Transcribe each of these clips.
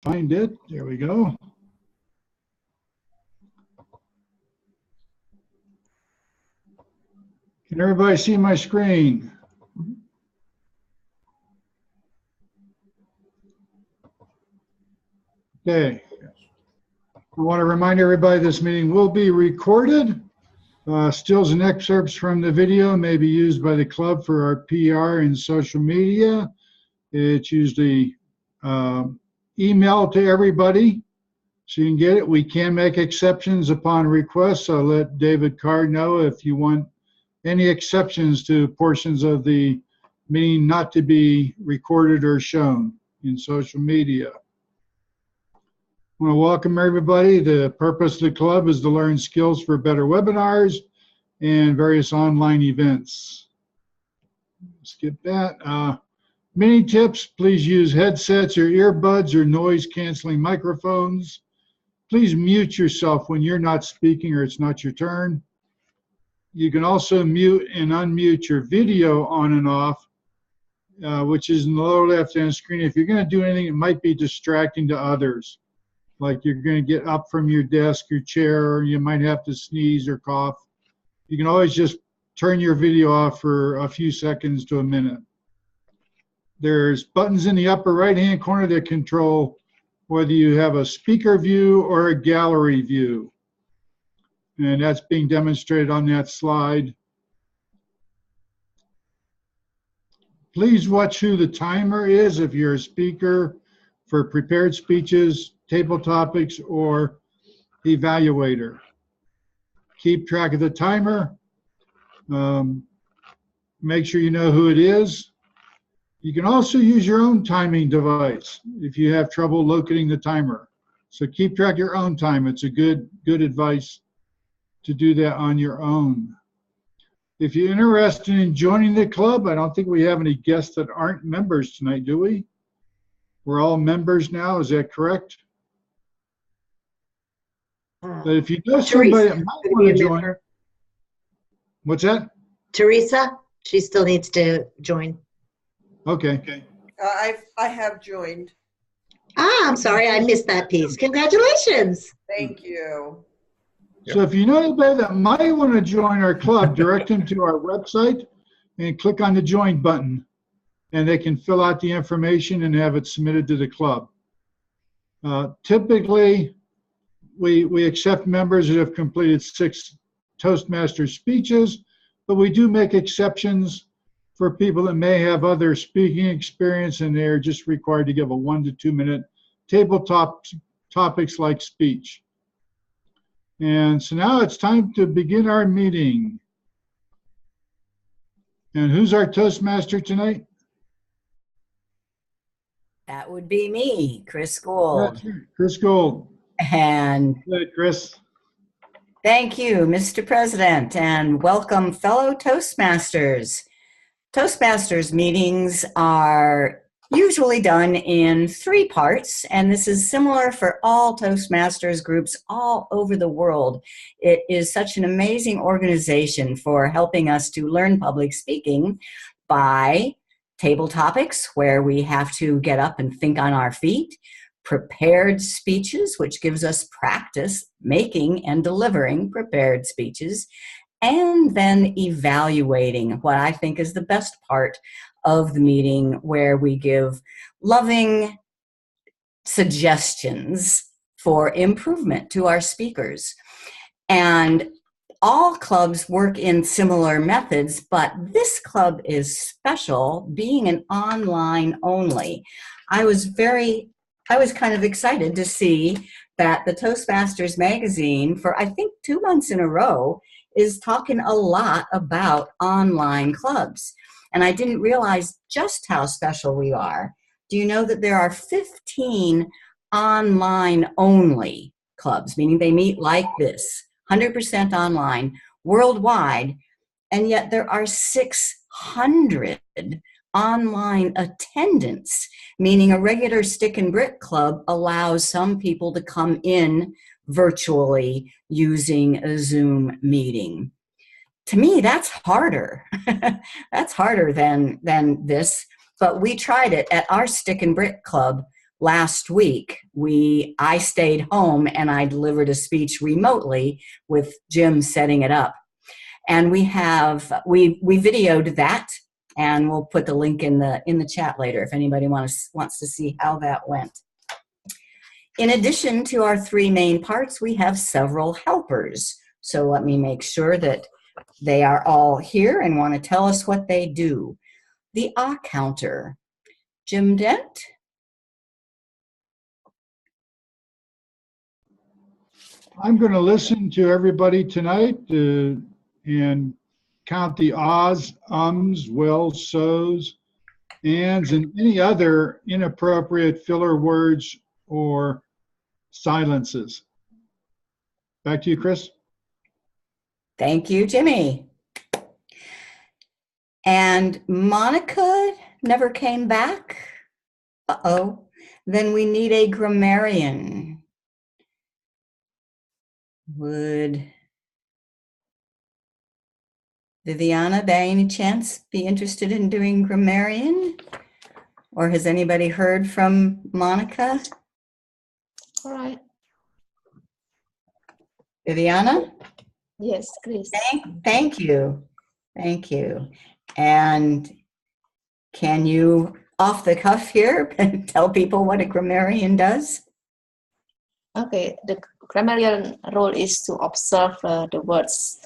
Find it. There we go. Can everybody see my screen? Okay. I want to remind everybody this meeting will be recorded. Stills and excerpts from the video may be used by the club for our PR and social media. It's usually emailed to everybody so you can get it. We can make exceptions upon request, so let David Carr know if you want any exceptions to portions of the meeting not to be recorded or shown in social media. I want to welcome everybody. The purpose of the club is to learn skills for better webinars and various online events. Skip that. Many tips: please use headsets or earbuds or noise canceling microphones. Please mute yourself when you're not speaking or it's not your turn. You can also mute and unmute your video on and off, which is in the lower left-hand screen. If you're going to do anything, it might be distracting to others. Like you're going to get up from your desk, your chair, or you might have to sneeze or cough. You can always just turn your video off for a few seconds to a minute. There's buttons in the upper right-hand corner that control whether you have a speaker view or a gallery view. And that's being demonstrated on that slide. Please watch who the timer is if you're a speaker for prepared speeches, table topics, or evaluator. Keep track of the timer. Make sure you know who it is. You can also use your own timing device if you have trouble locating the timer. So keep track of your own time. It's a good advice to do that on your own. If you're interested in joining the club, I don't think we have any guests that aren't members tonight, do we? We're all members now, is that correct? But if you know somebody that might want to join, what's that? Teresa, she still needs to join. Okay. I have joined. I'm sorry, I missed that piece. Congratulations. Thank you. So if you know anybody that might want to join our club, direct them to our website and click on the join button, and they can fill out the information and have it submitted to the club. Typically, we accept members that have completed 6 Toastmasters speeches, but we do make exceptions for people that may have other speaking experience and they're just required to give a 1 to 2 minute tabletop topics like speech. And so now it's time to begin our meeting. And who's our Toastmaster tonight? That would be me, Chris Gould. Chris Gould. And good, Chris. Thank you, Mr. President, and welcome, fellow Toastmasters. Toastmasters meetings are usually done in 3 parts, and this is similar for all Toastmasters groups all over the world. It is such an amazing organization for helping us to learn public speaking by table topics, where we have to get up and think on our feet, prepared speeches, which gives us practice making and delivering prepared speeches, and then evaluating, what I think is the best part of the meeting, where we give loving suggestions for improvement to our speakers. And all clubs work in similar methods, but this club is special, being an online only. I was kind of excited to see that the Toastmasters magazine, for I think 2 months in a row, is talking a lot about online clubs. And I didn't realize just how special we are. Do you know that there are 15 online only clubs, meaning they meet like this, 100% online, worldwide, and yet there are 600 online attendance, meaning a regular stick and brick club allows some people to come in virtually using a Zoom meeting. To me, that's harder. That's harder than this, but we tried it at our stick and brick club. last week, I stayed home and I delivered a speech remotely with Jim setting it up. And we videoed that, and we'll put the link in the chat later if anybody wants to see how that went. In addition to our 3 main parts, we have several helpers. So let me make sure that they are all here and want to tell us what they do. The counter, Jim Dent. I'm going to listen to everybody tonight and count the ahs, ums, wills, so's, ands, and any other inappropriate filler words or silences. Back to you, Chris. Thank you, Jimmy. And Monica never came back. Uh-oh. Then we need a grammarian. Would Viviana, by any chance, be interested in doing grammarian? Or has anybody heard from Monica? All right. Viviana? Yes, Chris. Thank you. Thank you. And can you, off the cuff here, tell people what a grammarian does? Okay, the grammarian role is to observe the words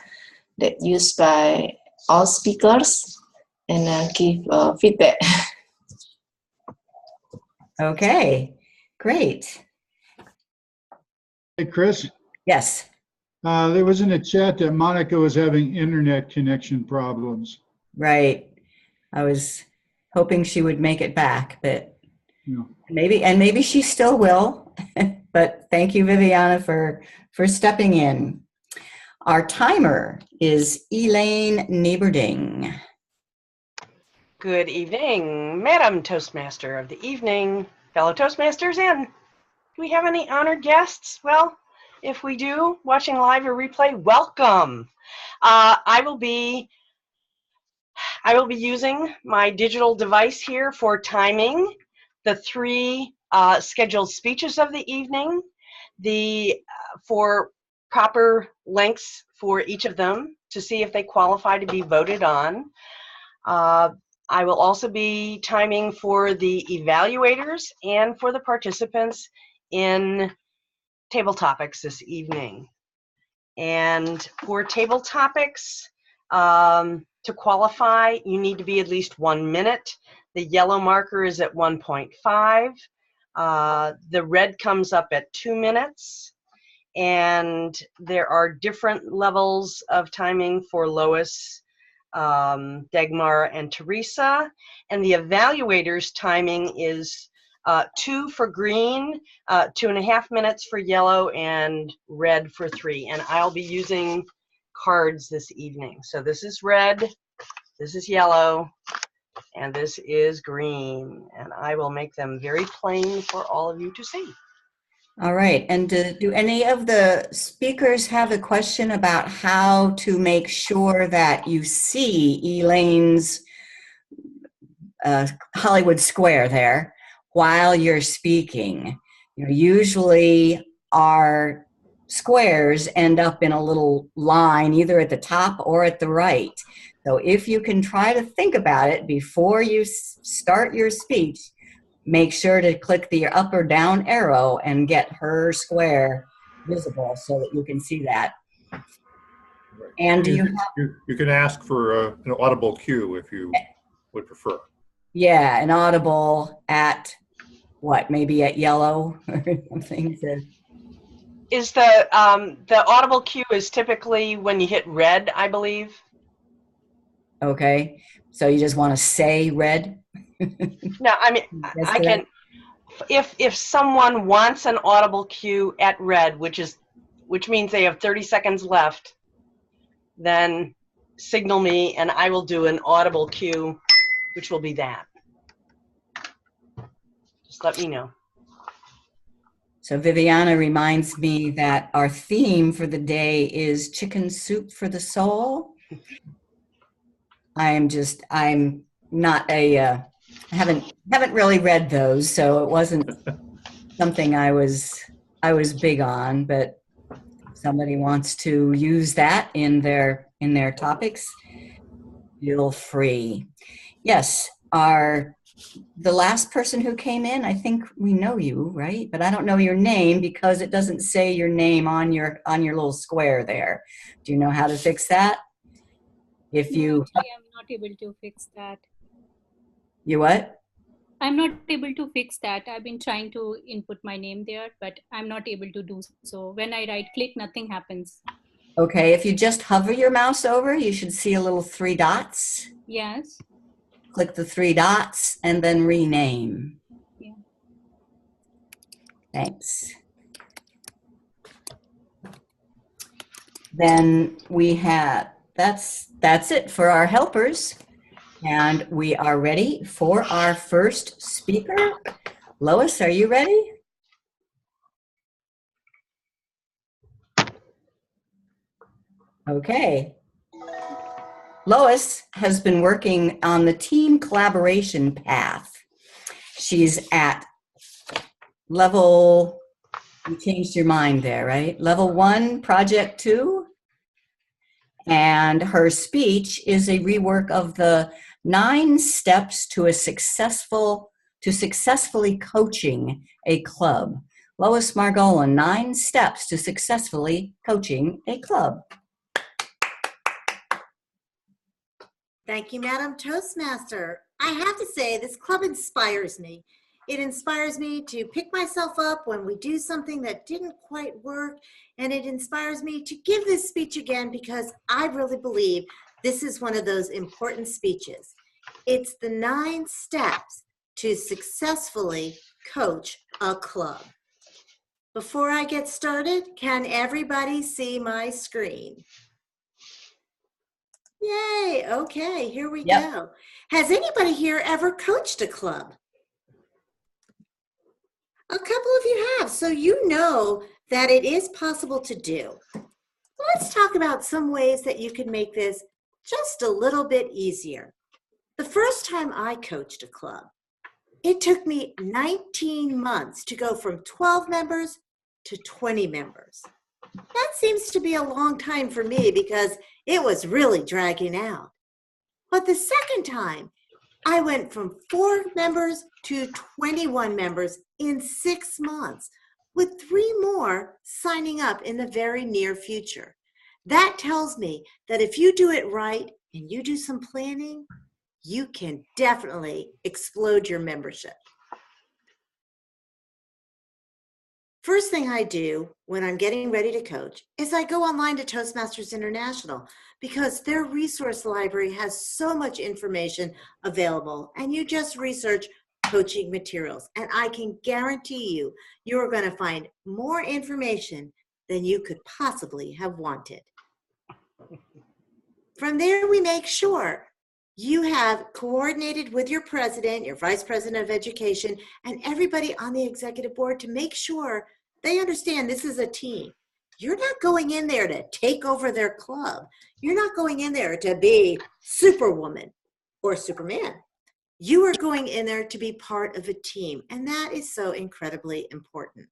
that used by all speakers and give feedback. Okay, great. Hey, Chris. Yes. There was in a chat that Monica was having internet connection problems. Right. I was hoping she would make it back, but Yeah. maybe she still will. But thank you, Viviana, for stepping in. Our timer is Elaine Nieberding. Good evening, Madam Toastmaster of the evening, fellow Toastmasters, and do we have any honored guests? Well, if we do, watching live or replay, welcome. I will be using my digital device here for timing the 3 scheduled speeches of the evening, for proper lengths for each of them to see if they qualify to be voted on. I will also be timing for the evaluators and for the participants in table topics this evening. And for table topics, to qualify, you need to be at least 1 minute. The yellow marker is at 1.5. The red comes up at 2 minutes. And there are different levels of timing for Lois, Dagmar, and Teresa. And the evaluators' timing is 2 for green, 2.5 minutes for yellow, and red for 3. And I'll be using cards this evening. So this is red, this is yellow, and this is green. And I will make them very plain for all of you to see. All right. And do any of the speakers have a question about how to make sure that you see Elaine's Hollywood Square there while you're speaking? You know, usually our squares end up in a little line either at the top or at the right. So if you can try to think about it before you start your speech, make sure to click the up or down arrow and get her square visible so that you can see that. And do you can ask for an audible cue if you would prefer. Yeah, an audible at what? Maybe at yellow or something. Is the audible cue is typically when you hit red, I believe. Okay, so you just want to say red? No, I mean, I can, if someone wants an audible cue at red, which means they have 30 seconds left, then signal me and I will do an audible cue, which will be that. Just let me know. So Viviana reminds me that our theme for the day is chicken soup for the soul. I'm not I haven't really read those, so it wasn't something I was big on, but if somebody wants to use that in their topics, feel free. Yes, the last person who came in, I think we know you, right? But I don't know your name because it doesn't say your name on your little square there. Do you know how to fix that? If you Actually, I'm not able to fix that. You what? I'm not able to fix that. I've been trying to input my name there, but I'm not able to do so. When I right click, nothing happens. Okay, if you just hover your mouse over, you should see a little 3 dots. Yes. Click the 3 dots and then rename. Yeah. Thanks. Then we have, that's it for our helpers. And we are ready for our first speaker. Lois, are you ready? Okay. Lois has been working on the team collaboration path. She's at level, you changed your mind there, right? Level 1, project 2. And her speech is a rework of the 9 steps to successfully coaching a club. Lois Margolin, 9 steps to successfully coaching a club. Thank you, Madam Toastmaster. I have to say, this club inspires me. It inspires me to pick myself up when we do something that didn't quite work, and it inspires me to give this speech again because I really believe this is one of those important speeches. It's the 9 steps to successfully coach a club. Before I get started, can everybody see my screen? Yay, okay, here we go. Has anybody here ever coached a club? A couple of you have, so you know that it is possible to do. Let's talk about some ways that you can make this just a little bit easier. The first time I coached a club, it took me 19 months to go from 12 members to 20 members. That seems to be a long time for me because it was really dragging out. But the second time, I went from 4 members to 21 members in 6 months, with 3 more signing up in the very near future. That tells me that if you do it right and you do some planning, you can definitely explode your membership. First thing I do when I'm getting ready to coach is I go online to Toastmasters International because their resource library has so much information available, and you just research coaching materials, and I can guarantee you, you are going to find more information than you could possibly have wanted. From there, we make sure you have coordinated with your president, your vice president of education, and everybody on the executive board to make sure they understand this is a team. You're not going in there to take over their club. You're not going in there to be Superwoman or Superman. You are going in there to be part of a team, and that is so incredibly important.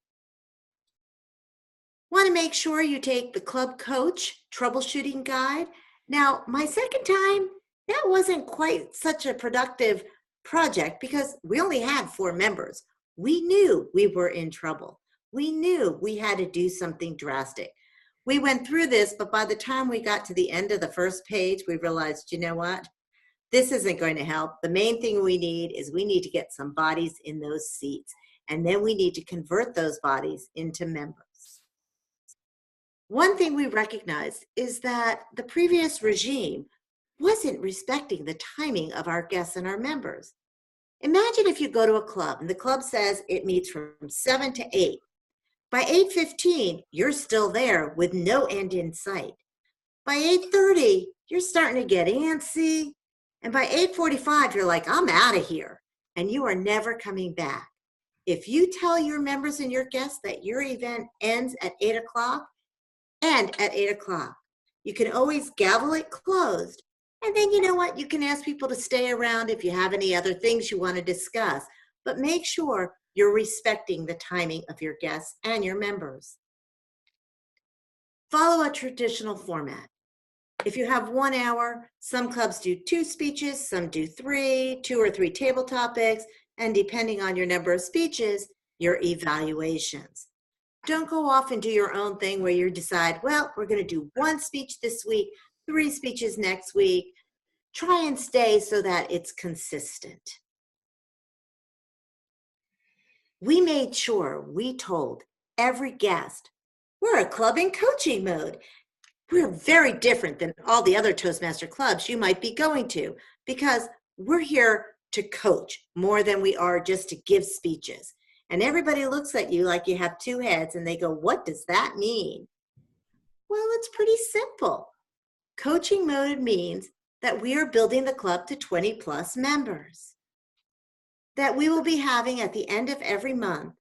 Want to make sure you take the club coach troubleshooting guide. Now, my second time, that wasn't quite such a productive project because we only had 4 members. We knew we were in trouble. We knew we had to do something drastic. We went through this, but by the time we got to the end of the first page, we realized, you know what? This isn't going to help. The main thing we need is we need to get some bodies in those seats, and then we need to convert those bodies into members. One thing we recognized is that the previous regime wasn't respecting the timing of our guests and our members. Imagine if you go to a club and the club says it meets from 7 to 8. By 8:15, you're still there with no end in sight. By 8:30, you're starting to get antsy. And by 8:45, you're like, I'm out of here. And you are never coming back. If you tell your members and your guests that your event ends at 8 o'clock, end at 8 o'clock. You can always gavel it closed. And then you know what? You can ask people to stay around if you have any other things you want to discuss. But make sure you're respecting the timing of your guests and your members. Follow a traditional format. If you have 1 hour, some clubs do 2 speeches, some do 3, 2 or 3 table topics, and depending on your number of speeches, your evaluations. Don't go off and do your own thing where you decide, well, we're going to do 1 speech this week, 3 speeches next week. Try and stay so that it's consistent. We made sure we told every guest, we're a club in coaching mode. We're very different than all the other Toastmaster clubs you might be going to because we're here to coach more than we are just to give speeches. And everybody looks at you like you have 2 heads and they go, what does that mean? Well, it's pretty simple. Coaching mode means that we are building the club to 20 plus members. That we will be having at the end of every month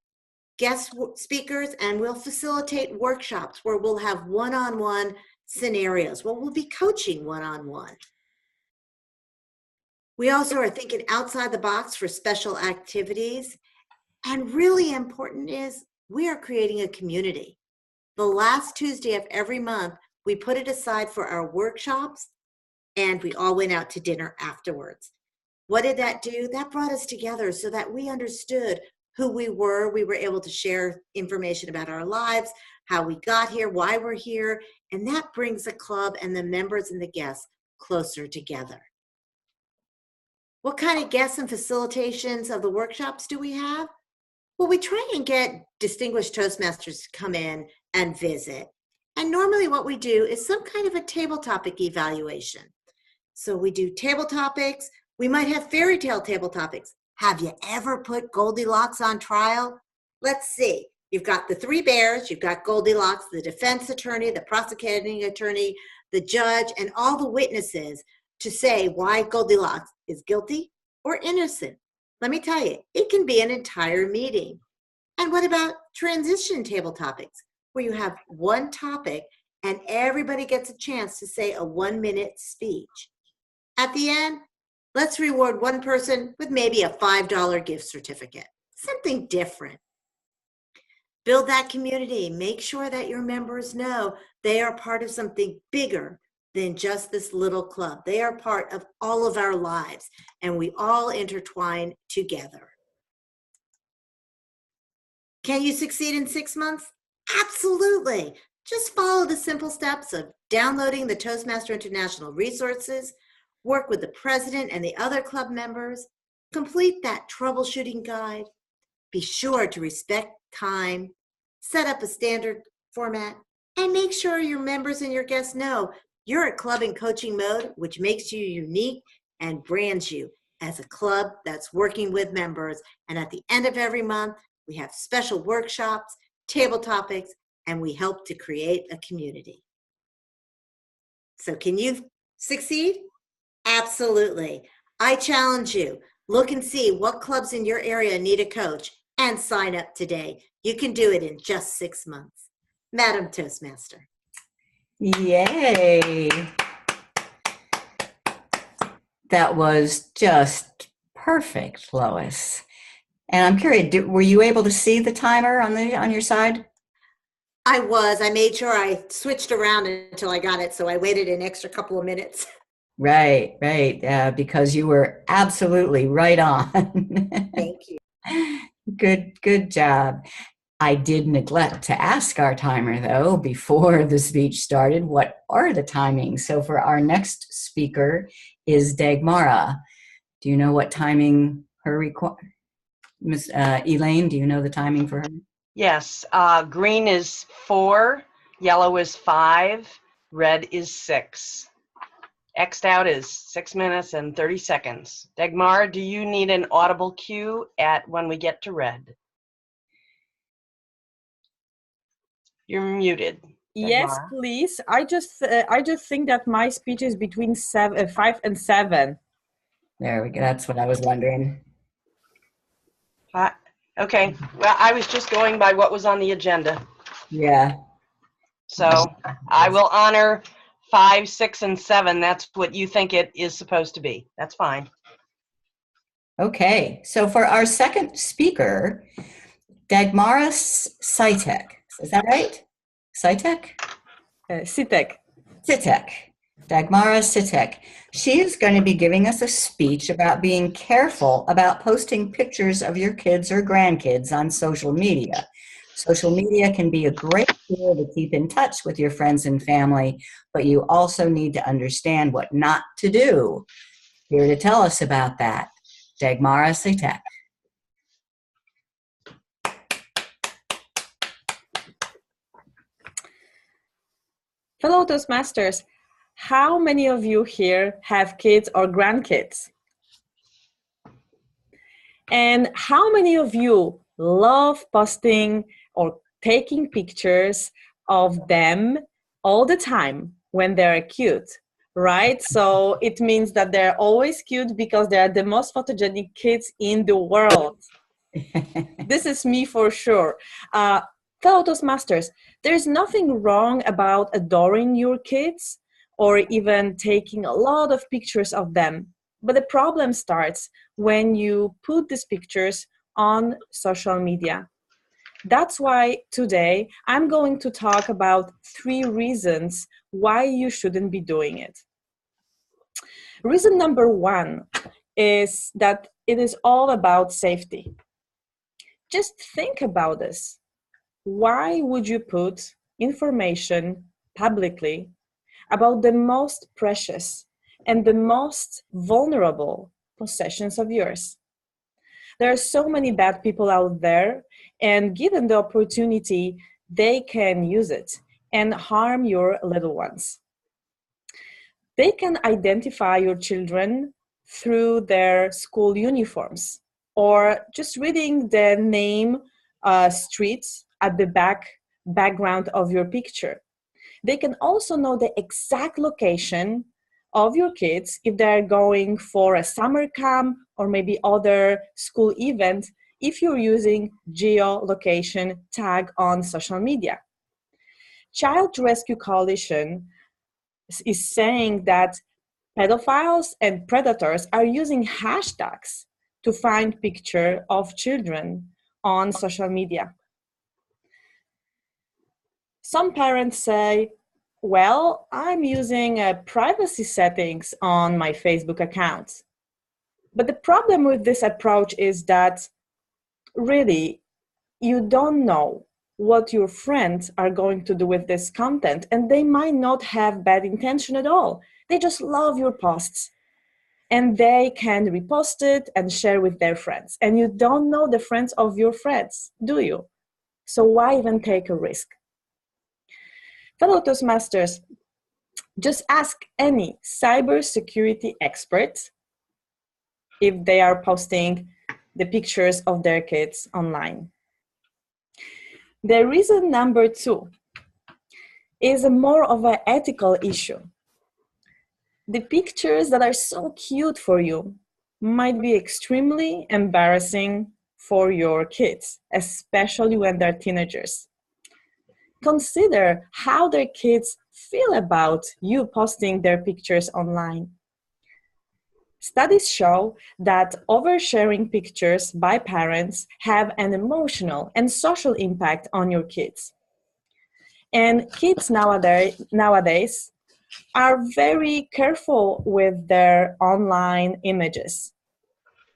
guest speakers, and we'll facilitate workshops where we'll have one-on-one scenarios where we'll be coaching one-on-one. We also are thinking outside the box for special activities. And really important is we are creating a community. The last Tuesday of every month, we put it aside for our workshops and we all went out to dinner afterwards. What did that do? That brought us together so that we understood who we were. We were able to share information about our lives, how we got here, why we're here, and that brings the club and the members and the guests closer together. What kind of guests and facilitations of the workshops do we have? Well, we try and get distinguished Toastmasters to come in and visit. And normally what we do is some kind of a table topic evaluation. So we do table topics. We might have fairy tale table topics. Have you ever put Goldilocks on trial? Let's see. You've got the 3 bears. You've got Goldilocks, the defense attorney, the prosecuting attorney, the judge, and all the witnesses to say why Goldilocks is guilty or innocent. Let me tell you, it can be an entire meeting. And what about transition table topics, where you have one topic and everybody gets a chance to say a 1-minute speech? At the end, let's reward one person with maybe a $5 gift certificate, something different. Build that community. Make sure that your members know they are part of something bigger than just this little club. They are part of all of our lives, and we all intertwine together. Can you succeed in 6 months? Absolutely. Just follow the simple steps of downloading the Toastmaster International resources, work with the president and the other club members, complete that troubleshooting guide, be sure to respect time, set up a standard format, and make sure your members and your guests know you're a club in coaching mode, which makes you unique and brands you as a club that's working with members. And at the end of every month, we have special workshops, table topics, and we help to create a community. So can you succeed? Absolutely. I challenge you. Look and see what clubs in your area need a coach and sign up today. You can do it in just 6 months. Madam Toastmaster. Yay. That was just perfect, Lois. And I'm curious, were you able to see the timer on your side? I was. I made sure I switched around until I got it, so I waited an extra couple of minutes. Right. Because you were absolutely right on. Thank you. Good job. I did neglect to ask our timer, though, before the speech started, what are the timings? So for our next speaker is Dagmara. Do you know what timing her Miss Elaine, do you know the timing for her? Yes, green is 4, yellow is 5, red is 6. X'd out is 6 minutes and 30 seconds. Dagmar, do you need an audible cue when we get to red? You're muted. Yes, Dagmar. please. I just think that my speech is between 5 and 7. There we go. That's what I was wondering. Okay. Well, I was just going by what was on the agenda. Yeah. So I will honor 5, 6, and 7. That's what you think it is supposed to be. That's fine. Okay, so for our second speaker, Dagmara Sitek. Is that right? Sitek? Sitek. Sitek. Dagmara Sitek. She is going to be giving us a speech about being careful about posting pictures of your kids or grandkids on social media. Social media can be a great tool to keep in touch with your friends and family, but you also need to understand what not to do. Here to tell us about that, Dagmara Sitek. Fellow Toastmasters, how many of you here have kids or grandkids? And how many of you love posting or taking pictures of them all the time when they're cute, right? So it means that they're always cute because they're the most photogenic kids in the world. This is me for sure. Fellow Toastmasters, there's nothing wrong about adoring your kids or even taking a lot of pictures of them. But the problem starts when you put these pictures on social media. That's why today I'm going to talk about 3 reasons why you shouldn't be doing it. Reason number 1 is that it is all about safety. Just think about this. Why would you put information publicly about the most precious and the most vulnerable possessions of yours? There are so many bad people out there, and given the opportunity, they can use it and harm your little ones. They can identify your children through their school uniforms or just reading the name streets at the background of your picture. They can also know the exact location of your kids if they're going for a summer camp or maybe other school event if you're using geolocation tag on social media. Child Rescue Coalition is saying that pedophiles and predators are using hashtags to find pictures of children on social media. Some parents say, well, I'm using privacy settings on my Facebook account. But the problem with this approach is that really you don't know what your friends are going to do with this content, and they might not have bad intention at all. They just love your posts and they can repost it and share with their friends. And you don't know the friends of your friends, do you? So why even take a risk? Fellow Toastmasters, just ask any cybersecurity expert if they are posting the pictures of their kids online. The reason number 2 is more of an ethical issue. The pictures that are so cute for you might be extremely embarrassing for your kids, especially when they're teenagers. Consider how their kids feel about you posting their pictures online. Studies show that oversharing pictures by parents have an emotional and social impact on your kids. And kids nowadays are very careful with their online images.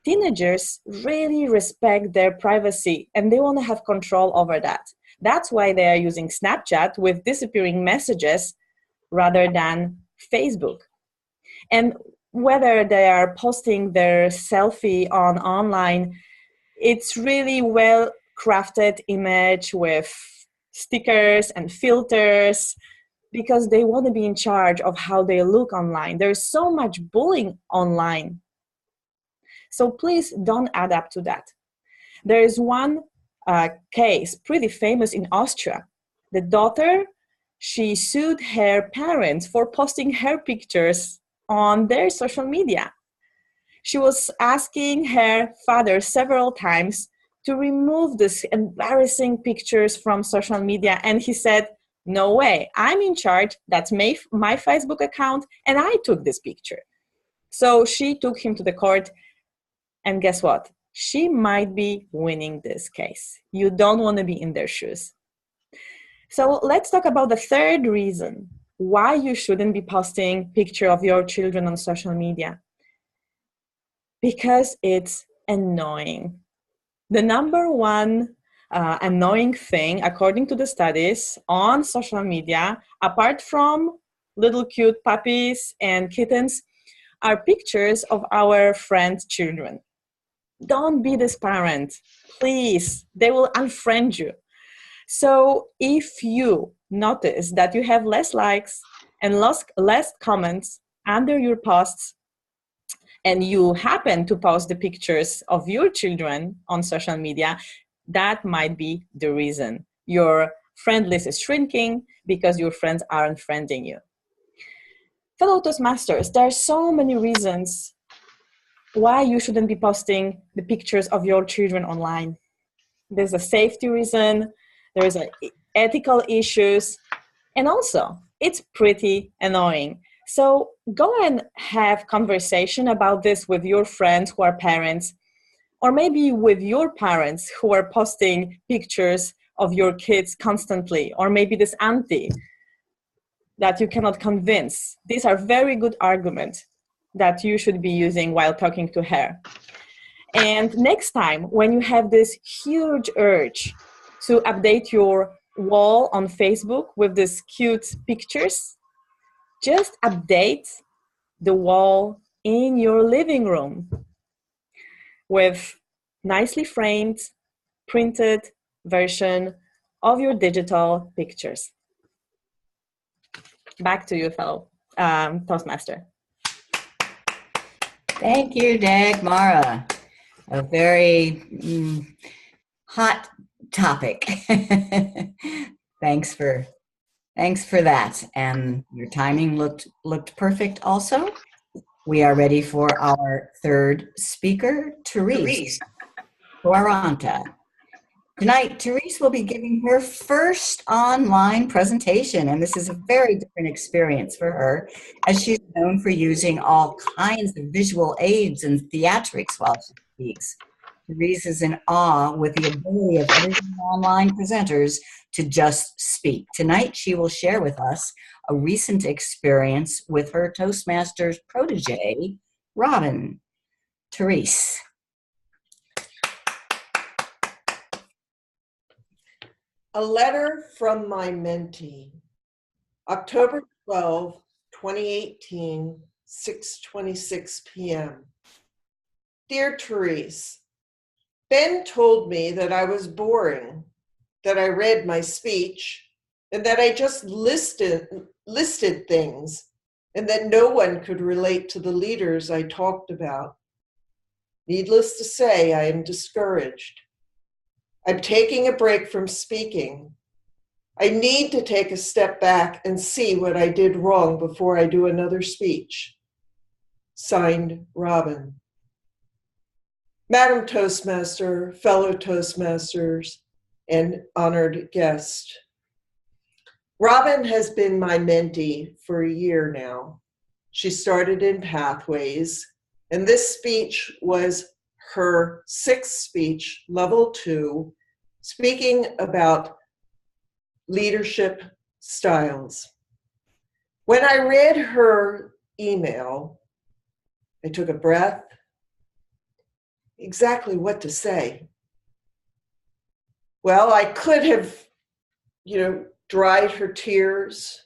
Teenagers really respect their privacy and they want to have control over that. That's why they are using Snapchat with disappearing messages rather than Facebook. And whether they are posting their selfie online, it's really well-crafted image with stickers and filters because they want to be in charge of how they look online. There's so much bullying online. So please don't add up to that. There is one case, pretty famous in Austria. The daughter, she sued her parents for posting her pictures on their social media. She was asking her father several times to remove these embarrassing pictures from social media, and he said, no way, I'm in charge, that's my Facebook account, and I took this picture. So she took him to the court, And guess what? She might be winning this case. You don't want to be in their shoes. So let's talk about the third reason why you shouldn't be posting picture of your children on social media. Because it's annoying. The number one annoying thing, according to the studies on social media, apart from little cute puppies and kittens, are pictures of our friends' children. Don't be this parent, please. They will unfriend you. So if you notice that you have less likes and less comments under your posts, and you happen to post the pictures of your children on social media, that might be the reason. Your friend list is shrinking because your friends aren't friending you. Fellow Toastmasters, there are so many reasons why you shouldn't be posting the pictures of your children online. There's a safety reason, there's ethical issues, and also it's pretty annoying. So go and have conversation about this with your friends who are parents, or maybe with your parents who are posting pictures of your kids constantly, or maybe this auntie that you cannot convince. These are very good arguments that you should be using while talking to her. And next time, when you have this huge urge to update your wall on Facebook with these cute pictures, just update the wall in your living room with nicely framed, printed version of your digital pictures. Back to you, fellow Toastmaster. Thank you, Dagmara. A very hot topic. Thanks for that. And your timing looked perfect also. We are ready for our third speaker, Therese Quaranta. Tonight, Therese will be giving her first online presentation, and this is a very different experience for her, as she's known for using all kinds of visual aids and theatrics while she speaks. Therese is in awe with the ability of other online presenters to just speak. Tonight, she will share with us a recent experience with her Toastmasters protege, Robin. Therese. A letter from my mentee. October 12, 2018, 6:26 p.m. Dear Therese, Ben told me that I was boring, that I read my speech, and that I just listed things, and that no one could relate to the leaders I talked about. Needless to say, I am discouraged. I'm taking a break from speaking. I need to take a step back and see what I did wrong before I do another speech. Signed, Robin. Madam Toastmaster, fellow Toastmasters, and honored guest. Robin has been my mentee for a year now. She started in Pathways, and this speech was her sixth speech, level 2, speaking about leadership styles. When I read her email, I took a breath, exactly what to say. Well, I could have, dried her tears,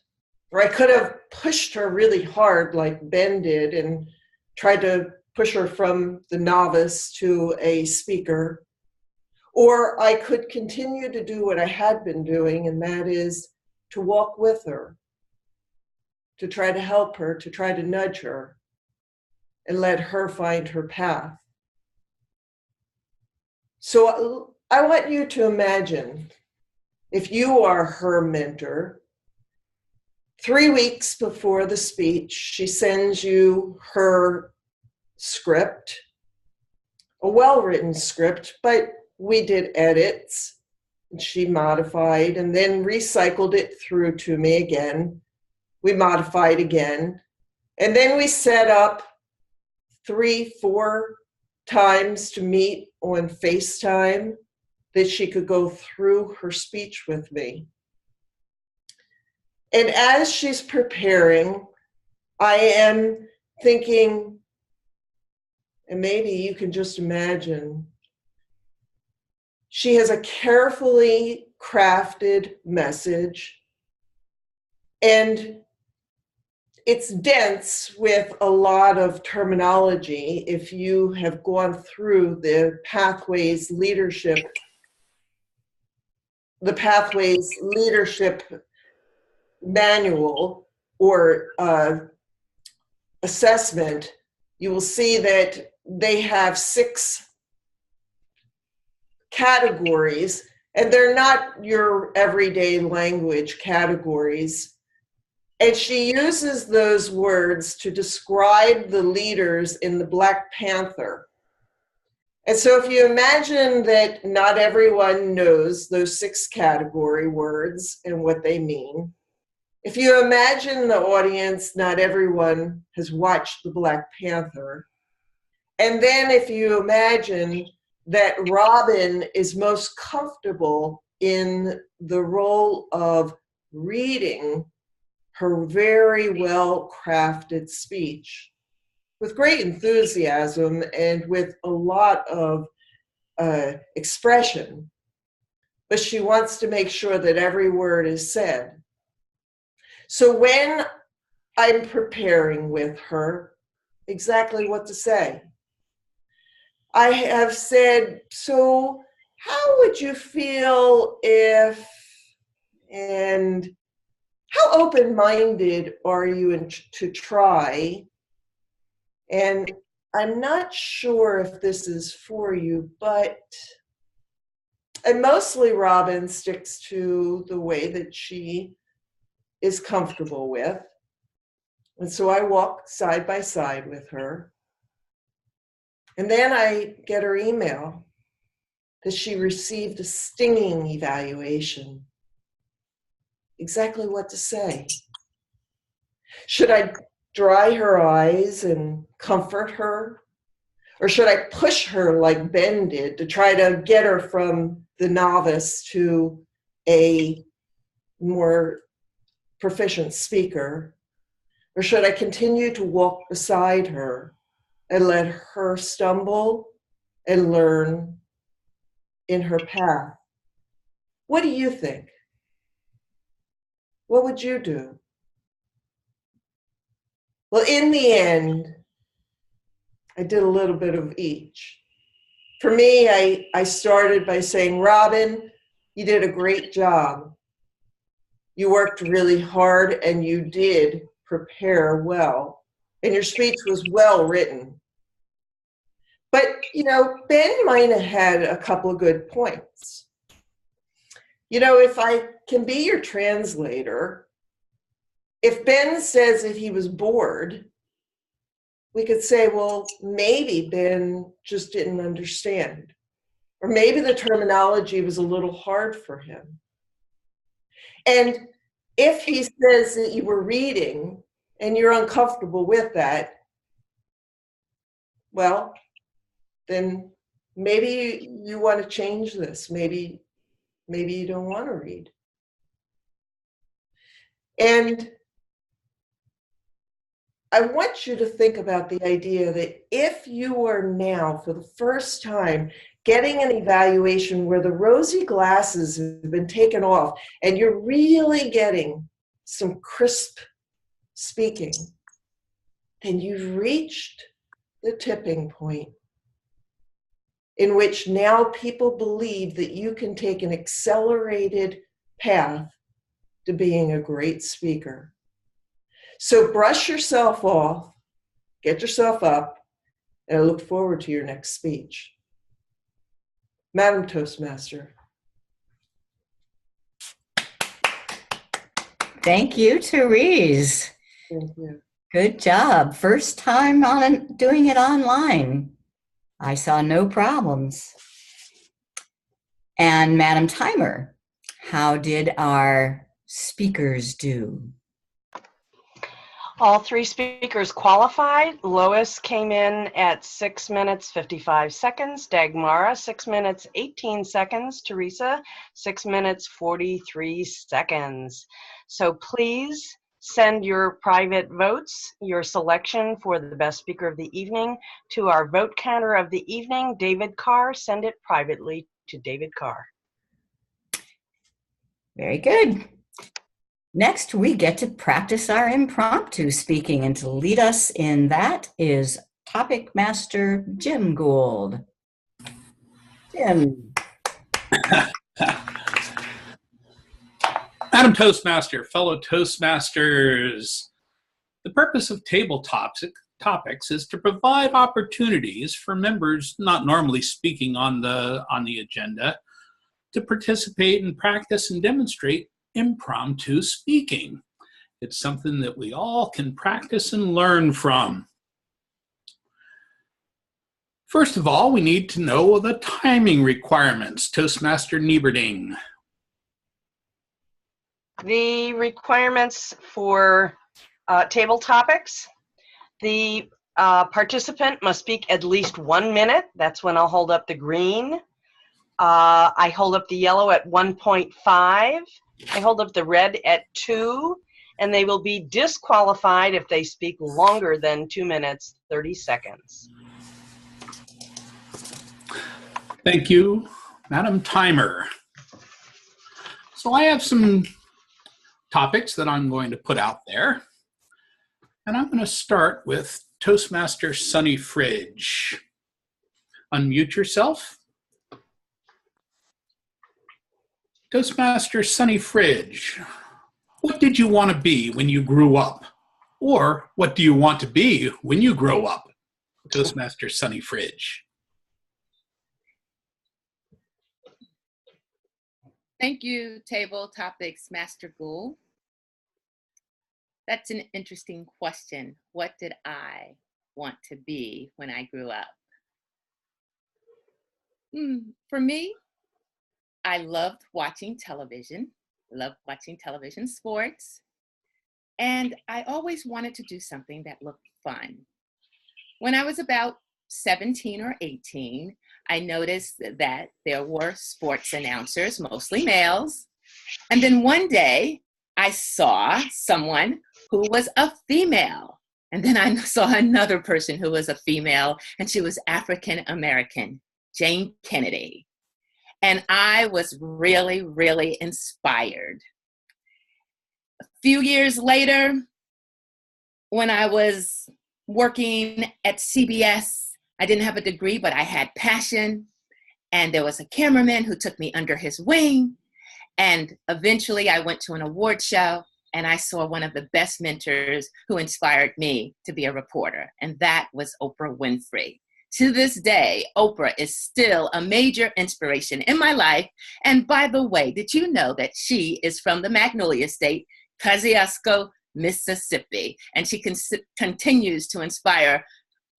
or I could have pushed her really hard like Ben did and tried to push her from the novice to a speaker. Or I could continue to do what I had been doing, and that is to walk with her, to try to help her, to try to nudge her, and let her find her path. So I want you to imagine if you are her mentor, 3 weeks before the speech, she sends you her script, a well-written script, but we did edits, and she modified and then recycled it through to me again. We modified again, and then we set up 3-4 times to meet on FaceTime that she could go through her speech with me. And as she's preparing, I am thinking, and maybe you can just imagine, she has a carefully crafted message, and it's dense with a lot of terminology. If you have gone through the Pathways Leadership manual or assessment, you will see that they have 6 categories, and they're not your everyday language categories. And she uses those words to describe the leaders in the Black Panther. And so if you imagine that not everyone knows those 6 category words and what they mean, if you imagine the audience, not everyone has watched the Black Panther, and then if you imagine that Robin is most comfortable in the role of reading her very well-crafted speech with great enthusiasm and with a lot of expression, but she wants to make sure that every word is said. So when I'm preparing with her exactly what to say, I have said, so how would you feel if, and how open-minded are you to try? And I'm not sure if this is for you, but, and mostly Robin sticks to the way that she is comfortable with. And so I walk side by side with her. And then I get her email that she received a stinging evaluation. Exactly what to say. Should I dry her eyes and comfort her? Or should I push her like Ben did to try to get her from the novice to a more proficient speaker? Or should I continue to walk beside her and let her stumble and learn in her path? What do you think? What would you do? Well, in the end, I did a little bit of each. For me, I started by saying, Robin, you did a great job. You worked really hard and you did prepare well. And your speech was well written. But, you know, Ben might have had a couple of good points. You know, if I can be your translator, if Ben says that he was bored, we could say, well, maybe Ben just didn't understand. Or maybe the terminology was a little hard for him. And if he says that you were reading and you're uncomfortable with that, well, then maybe you want to change this. Maybe you don't want to read. And I want you to think about the idea that if you are now, for the first time, getting an evaluation where the rosy glasses have been taken off and you're really getting some crisp speaking, then you've reached the tipping point in which now people believe that you can take an accelerated path to being a great speaker. So brush yourself off, get yourself up, and I look forward to your next speech. Madam Toastmaster. Thank you, Therese. Thank you. Good job. First time doing it online. I saw no problems. And Madam Timer, how did our speakers do? All three speakers qualified. Lois came in at 6 minutes 55 seconds. Dagmara, 6 minutes 18 seconds. Teresa, 6 minutes 43 seconds. So please send your private votes, your selection for the best speaker of the evening, to our vote counter of the evening, David Carr. Send it privately to David Carr. Very good. Next, we get to practice our impromptu speaking, and to lead us in that is Topic Master Jim Gould. Jim. Madam Toastmaster, fellow Toastmasters, the purpose of table topics is to provide opportunities for members not normally speaking on the agenda to participate and practice and demonstrate impromptu speaking. It's something that we all can practice and learn from. First of all, we need to know the timing requirements. Toastmaster Nieberding. The requirements for table topics: the participant must speak at least 1 minute. That's when I'll hold up the green. I hold up the yellow at 1.5. I hold up the red at 2, and they will be disqualified if they speak longer than 2 minutes, 30 seconds. Thank you, Madam Timer. So I have some topics that I'm going to put out there, and I'm going to start with Toastmaster Sunny Fridge. Unmute yourself. Toastmaster Sunny Fridge, what did you want to be when you grew up? Or what do you want to be when you grow up? Toastmaster Sunny Fridge. Thank you, Table Topics Master Gould. That's an interesting question. What did I want to be when I grew up? For me, I loved watching television, sports, and I always wanted to do something that looked fun. When I was about 17 or 18, I noticed that there were sports announcers, mostly males. And then one day I saw someone who was a female. And then I saw another person who was a female, and she was African American, Jane Kennedy. And I was really, really inspired. A few years later, when I was working at CBS, I didn't have a degree, but I had passion. And there was a cameraman who took me under his wing. And eventually I went to an award show, and I saw one of the best mentors who inspired me to be a reporter. And that was Oprah Winfrey. To this day, Oprah is still a major inspiration in my life. And by the way, did you know that she is from the Magnolia State, Kosciuszko, Mississippi? And she continues to inspire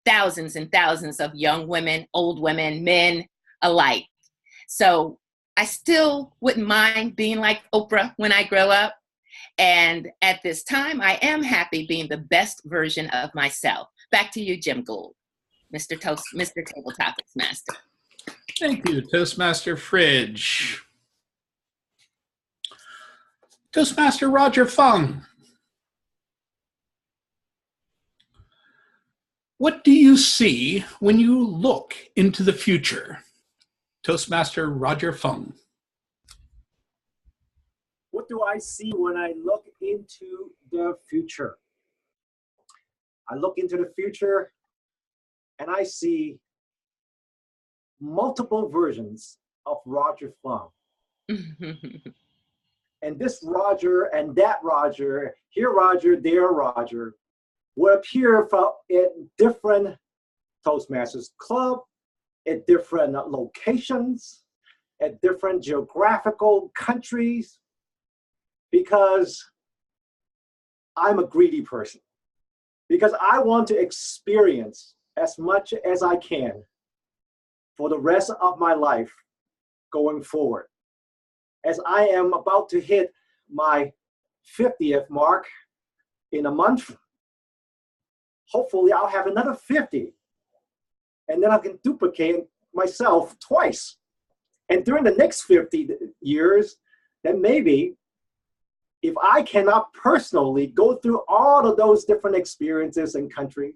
thousands and thousands of young women, old women, men alike. So I still wouldn't mind being like Oprah when I grow up. And at this time, I am happy being the best version of myself. Back to you, Jim Gould, Mr. Table Topics Master. Thank you, Toastmaster Fridge. Toastmaster Roger Fung. What do you see when you look into the future? Toastmaster Roger Fung. What do I see when I look into the future? I look into the future and I see multiple versions of Roger Fung. And this Roger and that Roger, here Roger, there Roger, would appear in different Toastmasters Club, at different locations, at different geographical countries, because I'm a greedy person. Because I want to experience as much as I can for the rest of my life going forward. As I am about to hit my 50th mark in a month, hopefully I'll have another 50. And then I can duplicate myself twice. And during the next 50 years, then maybe if I cannot personally go through all of those different experiences and countries,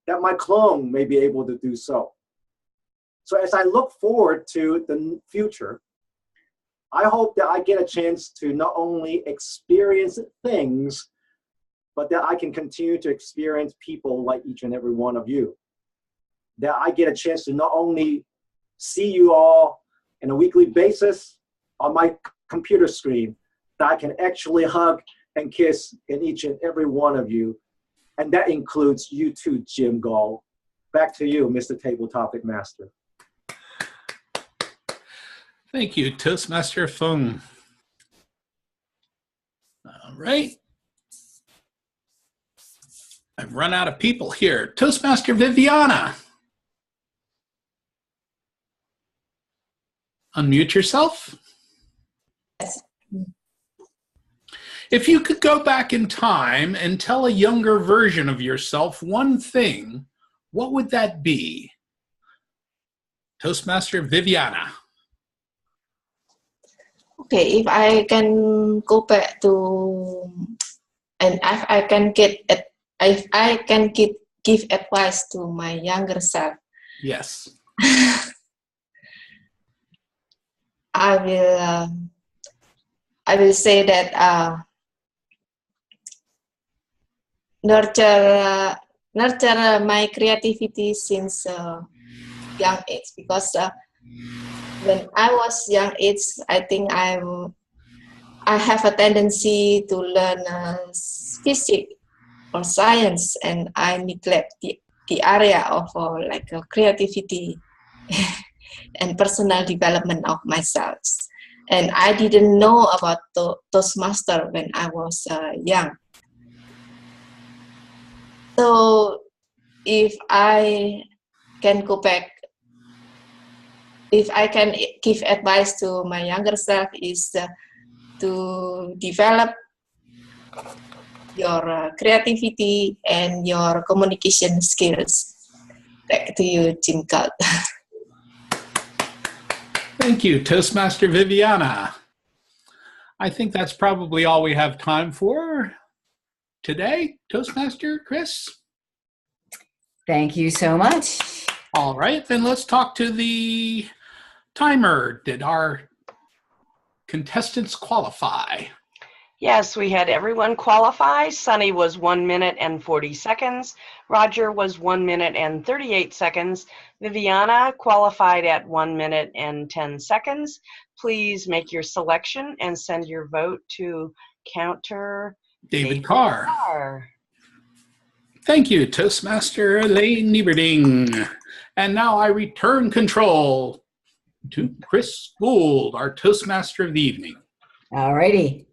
that my clone may be able to do so. So as I look forward to the future, I hope that I get a chance to not only experience things, but that I can continue to experience people like each and every one of you. That I get a chance to not only see you all on a weekly basis on my computer screen, that I can actually hug and kiss in each and every one of you. And that includes you too, Jim Gall. Back to you, Mr. Table Topic Master. Thank you, Toastmaster Fung. All right. I've run out of people here. Toastmaster Viviana. Unmute yourself. Yes. If you could go back in time and tell a younger version of yourself one thing, what would that be? Toastmaster Viviana. Okay, if I can go back to, and if I can give advice to my younger self. Yes. I will say that nurture my creativity since young age, because when I was young age, I think I have a tendency to learn physics or science, and I neglect the area of creativity and personal development of myself. And I didn't know about Toastmaster when I was young. So if I can go back, if I can give advice to my younger self, is to develop your creativity and your communication skills. Back to you, Jim Galt. Thank you, Toastmaster Viviana. I think that's probably all we have time for today. Toastmaster Chris? Thank you so much. All right, then let's talk to the timer. Did our contestants qualify? Yes, we had everyone qualify. Sunny was 1 minute and 40 seconds. Roger was 1 minute and 38 seconds. Viviana qualified at 1 minute and 10 seconds. Please make your selection and send your vote to counter David Carr. Thank you, Toastmaster Elaine Nieberding. And now I return control to Chris Gould, our Toastmaster of the evening. All righty.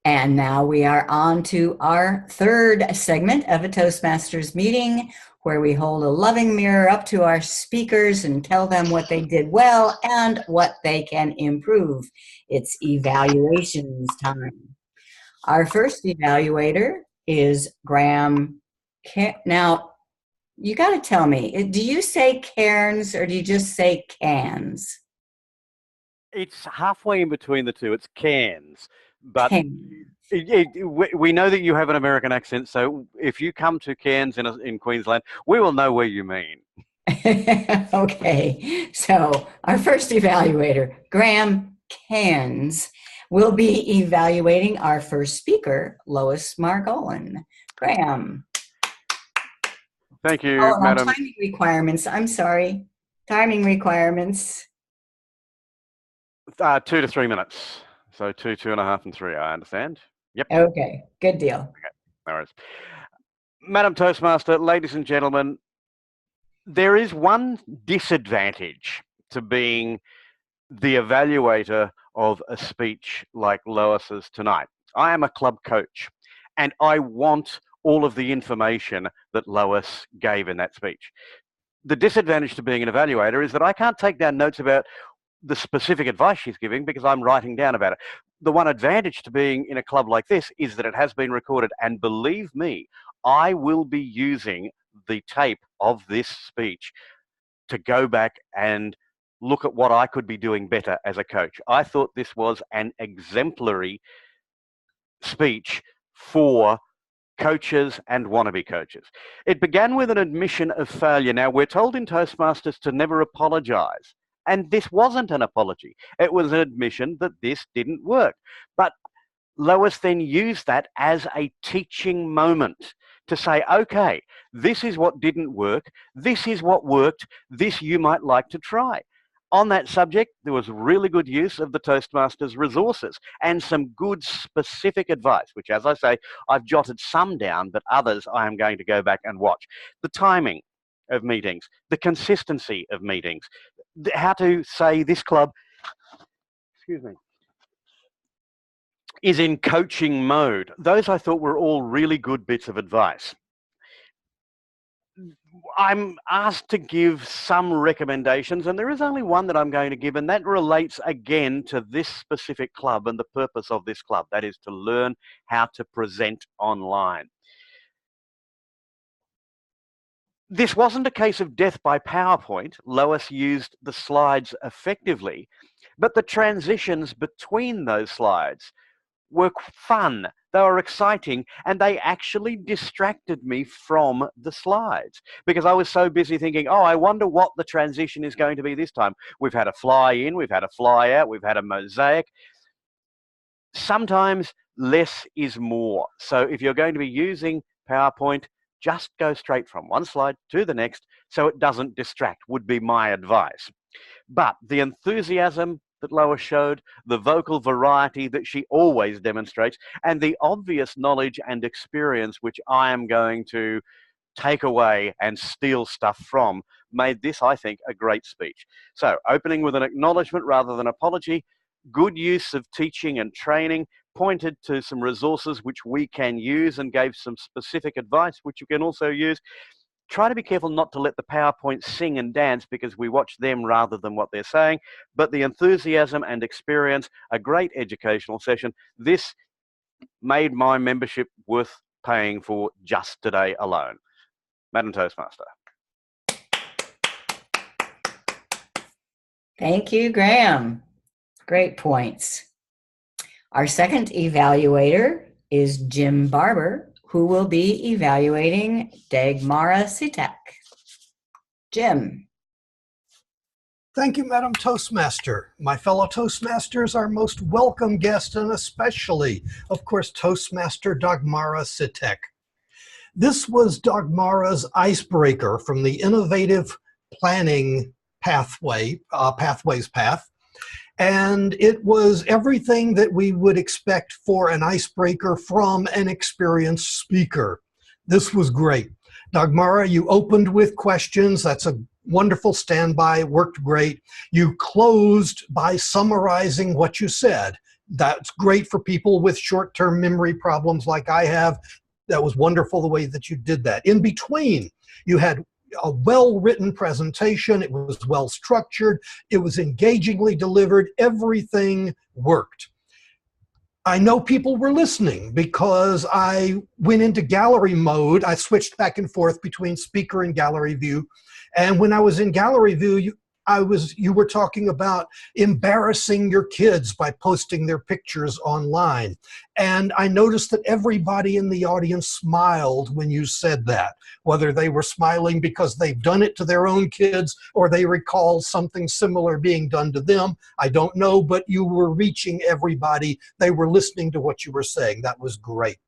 And now we are on to our third segment of a Toastmasters meeting, where we hold a loving mirror up to our speakers and tell them what they did well and what they can improve. It's evaluations time. Our first evaluator is Graham. Now, you got to tell me, do you say Cairns or do you just say cans? It's halfway in between the two. It's cans. But Cairns. we know that you have an American accent, so if you come to Cairns in Queensland, we will know where you mean. Okay, so our first evaluator, Graham Cairns, will be evaluating our first speaker, Lois Margolin. Graham. Thank you, Madam. Madam. Timing requirements. I'm sorry. Timing requirements. 2 to 3 minutes. So 2, 2.5, and 3, I understand. Yep. Okay, good deal. Okay, no worries. Madam Toastmaster, ladies and gentlemen, there is one disadvantage to being the evaluator of a speech like Lois's tonight. I am a club coach, and I want all of the information that Lois gave in that speech. The disadvantage to being an evaluator is that I can't take down notes about the specific advice she's giving because I'm writing down about it. the one advantage to being in a club like this is that it has been recorded. And believe me, I will be using the tape of this speech to go back and look at what I could be doing better as a coach. I thought this was an exemplary speech for coaches and wannabe coaches. It began with an admission of failure. Now, we're told in Toastmasters to never apologize. And this wasn't an apology. It was an admission that this didn't work. But Lois then used that as a teaching moment to say, okay, this is what didn't work. This is what worked. This you might like to try. On that subject, there was really good use of the Toastmasters resources and some good specific advice, which, as I say, I've jotted some down, but others I am going to go back and watch. The timing of meetings, the consistency of meetings, how to say this club, excuse me, is in coaching mode. Those I thought were all really good bits of advice. I'm asked to give some recommendations, and there is only one that I'm going to give, and that relates again to this specific club and the purpose of this club. That is to learn how to present online. This wasn't a case of death by PowerPoint. Lois used the slides effectively, but the transitions between those slides were fun, they were exciting, and they actually distracted me from the slides because I was so busy thinking, oh, I wonder what the transition is going to be this time. We've had a fly in, we've had a fly out, we've had a mosaic. Sometimes less is more. So if you're going to be using PowerPoint, just go straight from one slide to the next so it doesn't distract, would be my advice. But the enthusiasm that Lois showed, the vocal variety that she always demonstrates, and the obvious knowledge and experience which I am going to take away and steal stuff from, made this, I think, a great speech. So, opening with an acknowledgement rather than apology, good use of teaching and training, pointed to some resources which we can use and gave some specific advice which you can also use. Try to be careful not to let the PowerPoint sing and dance because we watch them rather than what they're saying. But the enthusiasm and experience, a great educational session. This made my membership worth paying for just today alone. Madam Toastmaster. Thank you, Graham. Great points. Our second evaluator is Jim Barber, who will be evaluating Dagmara Sitek. Jim. Thank you, Madam Toastmaster. My fellow Toastmasters, our most welcome guest, and especially, of course, Toastmaster Dagmara Sitek. This was Dagmara's icebreaker from the innovative planning pathway, Pathways Path. And it was everything that we would expect for an icebreaker from an experienced speaker. This was great. Dagmara, you opened with questions. That's a wonderful standby, worked great. You closed by summarizing what you said. That's great for people with short-term memory problems like I have. That was wonderful the way that you did that. In between, you had a well-written presentation. It was well-structured. It was engagingly delivered. Everything worked. I know people were listening because I went into gallery mode. I switched back and forth between speaker and gallery view. And when I was in gallery view, you were talking about embarrassing your kids by posting their pictures online. And I noticed that everybody in the audience smiled when you said that, whether they were smiling because they've done it to their own kids or they recall something similar being done to them. I don't know, but you were reaching everybody. They were listening to what you were saying. That was great.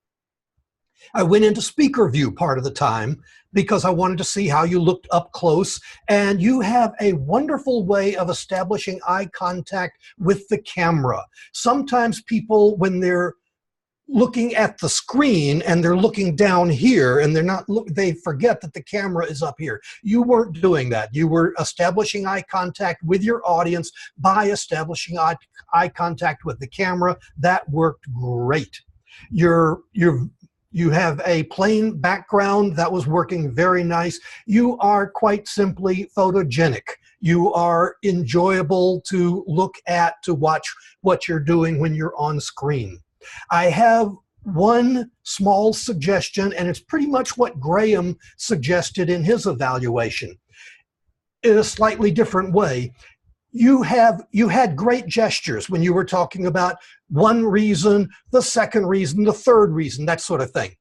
I went into speaker view part of the time because I wanted to see how you looked up close, and you have a wonderful way of establishing eye contact with the camera. Sometimes people, when they're looking at the screen and they're looking down here and they forget that the camera is up here. You weren't doing that. You were establishing eye contact with your audience by establishing eye contact with the camera. That worked great. You have a plain background that was working very nice. You are quite simply photogenic. You are enjoyable to look at, to watch what you're doing when you're on screen. I have one small suggestion, and it's pretty much what Graham suggested in his evaluation in a slightly different way. You had great gestures when you were talking about one reason, the second reason, the third reason, that sort of thing.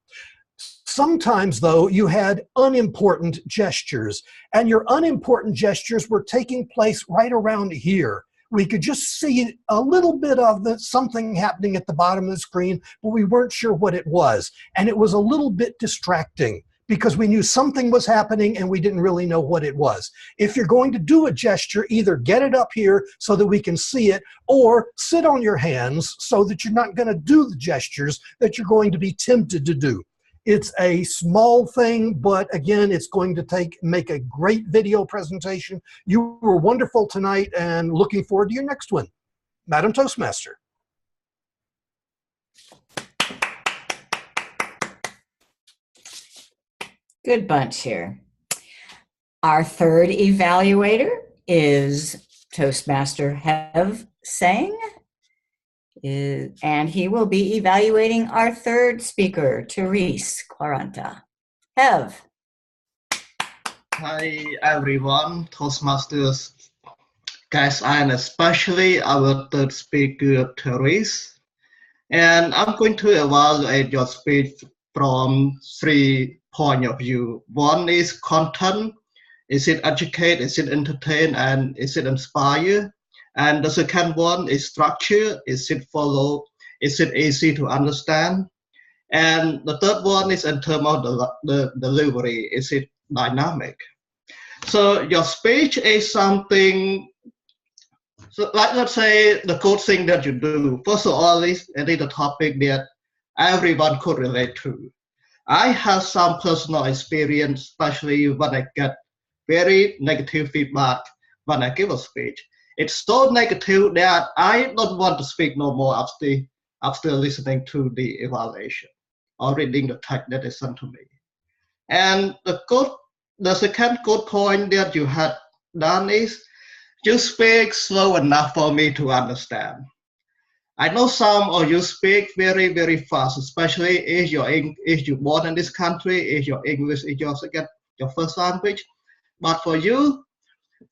Sometimes, though, you had unimportant gestures, and your unimportant gestures were taking place right around here. We could just see a little bit of something happening at the bottom of the screen, but we weren't sure what it was. And it was a little bit distracting because we knew something was happening and we didn't really know what it was. If you're going to do a gesture, either get it up here so that we can see it, or sit on your hands so that you're not going to do the gestures that you're going to be tempted to do. It's a small thing, but again, it's going to make a great video presentation. You were wonderful tonight, and looking forward to your next one. Madam Toastmaster. Good bunch here. Our third evaluator is Toastmaster Hev Sang. And he will be evaluating our third speaker, Therese Quaranta. Hev. Hi everyone, Toastmasters guys, and especially our third speaker, Therese. And I'm going to evaluate your speech from 3 points of view. One is content. Is it educate? Is it entertain? And is it inspire? And the second one is structure. Is it follow? Is it easy to understand? And the third one is in terms of the delivery. Is it dynamic? So your speech is something, so like let's say the good thing that you do. First of all, it is a topic that everyone could relate to. I have some personal experience, especially when I get very negative feedback when I give a speech. It's so negative that I don't want to speak no more after listening to the evaluation or reading the text that is sent to me. And the second good point that you had done is you speak slow enough for me to understand. I know some of you speak very, very fast, especially if you're born in this country, if your English is your first language. But for you,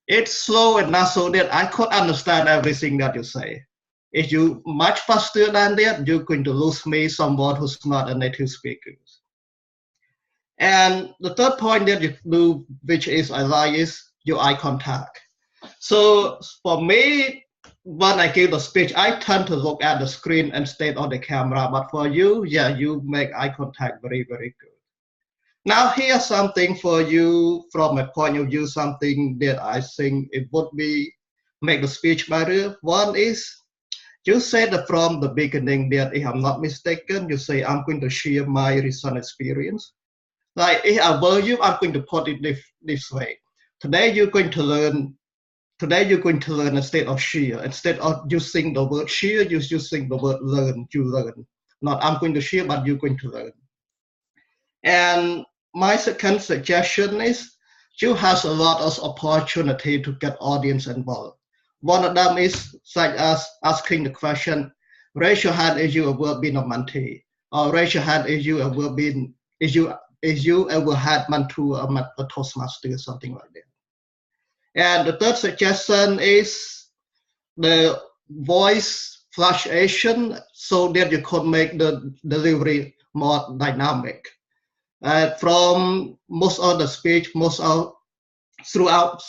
it's slow enough so that I could understand everything that you say. If you much faster than that, you're going to lose me, someone who's not a native speaker. And the third point that you do, which is I like, is your eye contact. So for me, when I give the speech, I tend to look at the screen instead of the camera. But for you, yeah, you make eye contact very, very good. Now here's something for you from my point of view, something that I think it would be make the speech better. One is you said from the beginning that if I'm not mistaken, you say I'm going to share my recent experience. Like if I were you, I'm going to put it this way. Today you're going to learn instead of share. Instead of using the word share, you're using the word learn. You learn. Not I'm going to share, but you're going to learn. And my second suggestion is you have a lot of opportunity to get audience involved. One of them is such as asking the question, raise your hand if you ever been a mentee, or raise your hand if you ever been, if you ever had mentor a Toastmaster or something like that. And the third suggestion is the voice fluctuation so that you could make the delivery more dynamic. From most of the speech, throughout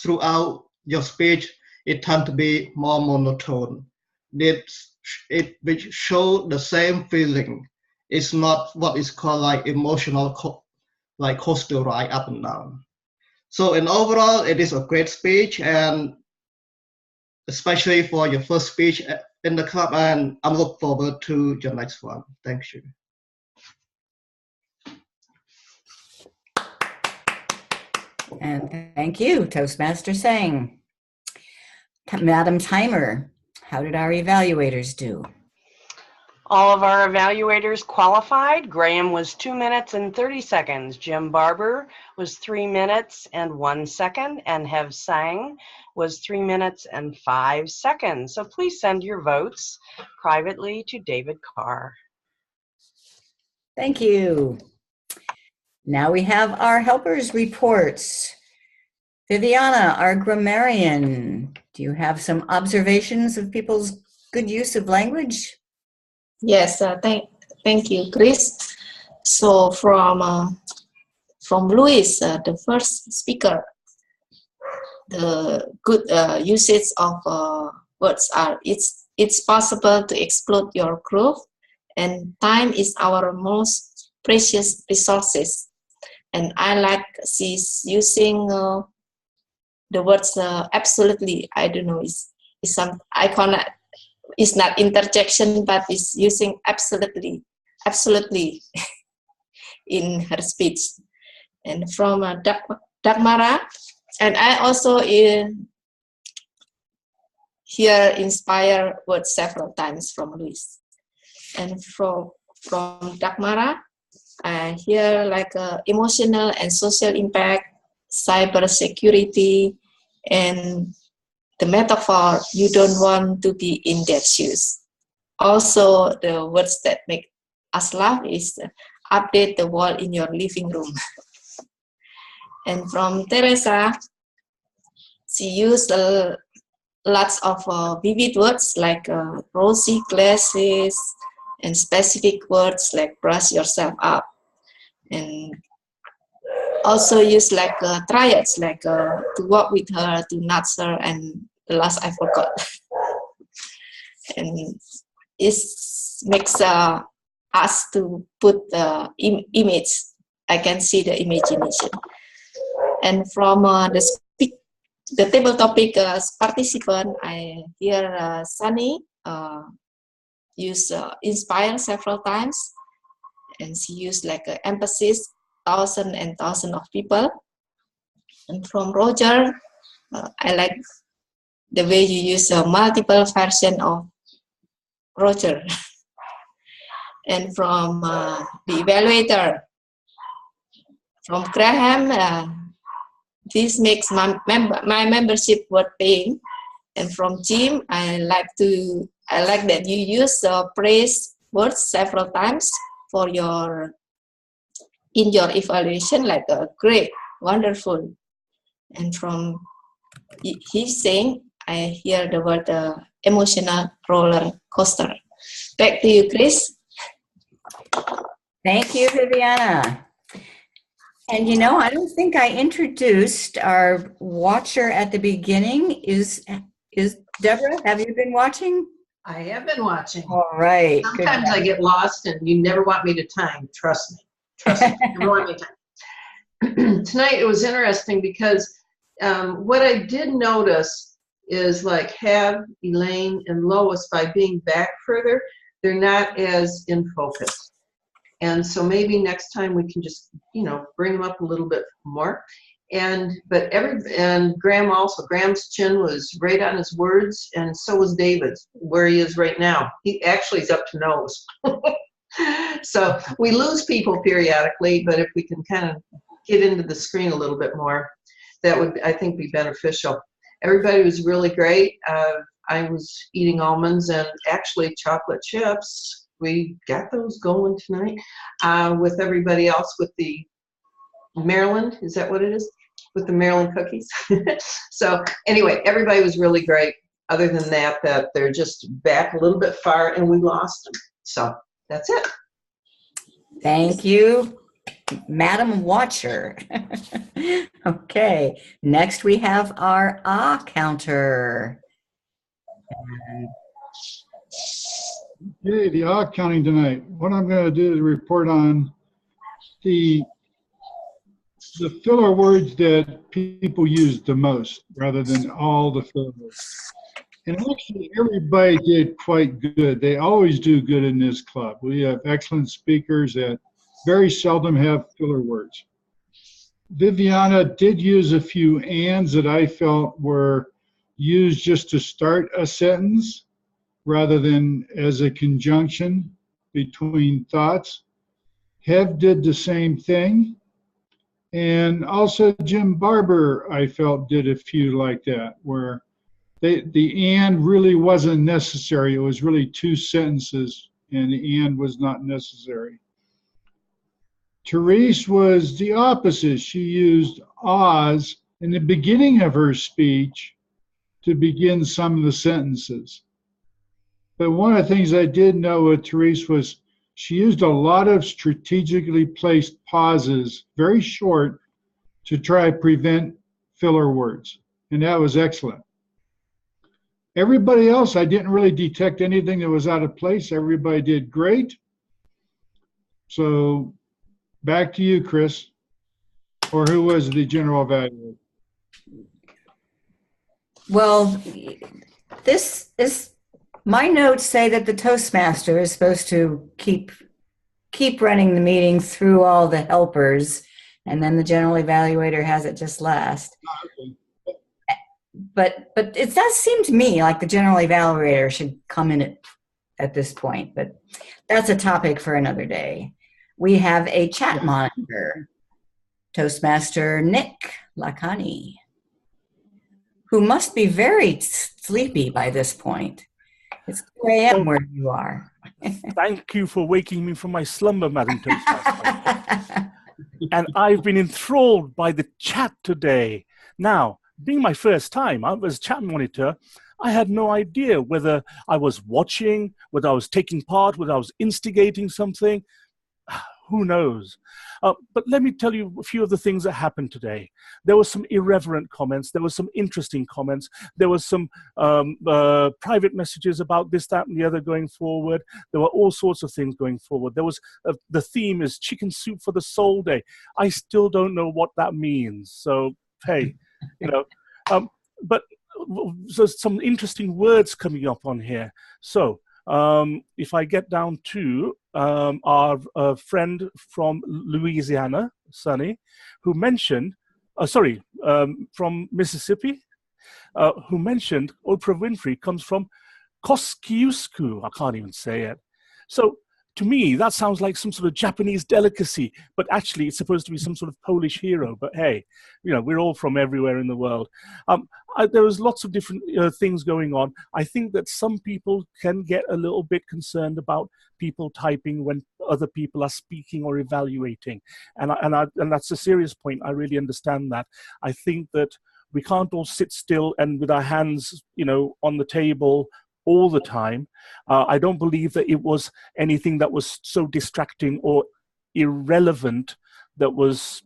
your speech, it tends to be more monotone. It show the same feeling. It's not what is called like emotional, like coaster ride up and down. So in overall, it is a great speech, and especially for your first speech in the club, and I'm looking forward to your next one. Thank you. And thank you, Toastmaster Sang. Madam Timer, how did our evaluators do? All of our evaluators qualified. Graham was 2 minutes and 30 seconds. Jim Barber was 3 minutes and 1 second. And Hev Sang was 3 minutes and 5 seconds. So please send your votes privately to David Carr. Thank you. Now we have our helpers reports. Viviana, our grammarian, do you have some observations of people's good use of language? Yes, thank you, Chris. So from Luis, the first speaker, the good usage of words are it's possible to exploit your growth, and time is our most precious resources. And I like she's using the words absolutely. I don't know, is some icon. It's not interjection, but it's using absolutely in her speech. And from Dagmara, and I also hear inspire words several times from Luis. And from Dagmara, I hear like emotional and social impact, cyber security, and the metaphor, you don't want to be in their shoes. Also, the words that make us laugh is update the wall in your living room. And from Teresa, she used lots of vivid words like rosy glasses and specific words like brush yourself up. And also use like triads, like to walk with her, to nudge her, and the last I forgot. And it makes us to put the image. I can see the imagination. And from the table topic participant, I hear Sunny use inspire several times, and she used like emphasis, thousand and thousand of people. And from Roger, I like the way you use a multiple version of Roger. And from the evaluator, from Graham, this makes my membership worth paying. And from Jim, I like that you use praise words several times for in your evaluation, like great, wonderful. And from he's saying, I hear the word emotional roller coaster. Back to you, Chris. Thank you, Viviana. And you know, I don't think I introduced our watcher at the beginning. Is Deborah, have you been watching? I have been watching. All right. Sometimes I get lost and you never want me to time. Trust me. Trust me. You never want me to time. Tonight it was interesting because what I did notice is like Have, Elaine, and Lois, by being back further, they're not as in focus. And so maybe next time we can just, bring them up a little bit more. And Graham also, Graham's chin was right on his words, and so was David's, where he is right now. He actually is up to nose. So we lose people periodically, but if we can kind of get into the screen a little bit more, that would, I think, be beneficial. Everybody was really great. I was eating almonds and actually chocolate chips. We got those going tonight with everybody else with the Maryland, is that what it is? With the Maryland cookies. So anyway, everybody was really great. Other than that they're just back a little bit far and we lost them. So that's it. Thank you, Madam Watcher. Okay, next we have our counter. Okay, the counting tonight. What I'm going to do is report on the filler words that people use the most rather than all the filler words. And actually, everybody did quite good. They always do good in this club. We have excellent speakers that very seldom have filler words. Viviana did use a few ands that I felt were used just to start a sentence rather than as a conjunction. between thoughts. Hev did the same thing. And also Jim Barber, I felt, did a few like that, where the and really wasn't necessary. It was really two sentences, and the and was not necessary. Therese was the opposite. She used Oz in the beginning of her speech to begin some of the sentences. But one of the things I did know with Therese was she used a lot of strategically placed pauses, very short, to try to prevent filler words. And that was excellent. Everybody else, I didn't really detect anything that was out of place. Everybody did great. So back to you, Chris, or who was the general evaluator? Well, this is, my notes say that the Toastmaster is supposed to keep running the meeting through all the helpers, and then the general evaluator has it just last. But it does seem to me like the general evaluator should come in at this point, but that's a topic for another day. We have a chat monitor, Toastmaster Nick Lacani, who must be very sleepy by this point. It's 2 a.m. where you are. Thank you for waking me from my slumber, Madam Toastmaster. And I've been enthralled by the chat today. Now, being my first time as chat monitor, I had no idea whether I was watching, whether I was taking part, whether I was instigating something. Who knows? But let me tell you a few of the things that happened today. There were some irreverent comments. There were some interesting comments. There were some private messages about this, that, and the other going forward. There were all sorts of things going forward. There was the theme is Chicken Soup for the Soul Day. I still don't know what that means. So, hey, you know, but so some interesting words coming up on here. So, if I get down to our friend from Louisiana, Sonny, who mentioned, from Mississippi, who mentioned Oprah Winfrey comes from Kosciuszko. I can't even say it. So to me, that sounds like some sort of Japanese delicacy, but actually it's supposed to be some sort of Polish hero. But hey, you know, we're all from everywhere in the world. There was lots of different things going on. I think that some people can get a little bit concerned about people typing when other people are speaking or evaluating. And that's a serious point. I really understand that. I think that we can't all sit still and with our hands, you know, on the table all the time. I don't believe that it was anything that was so distracting or irrelevant that was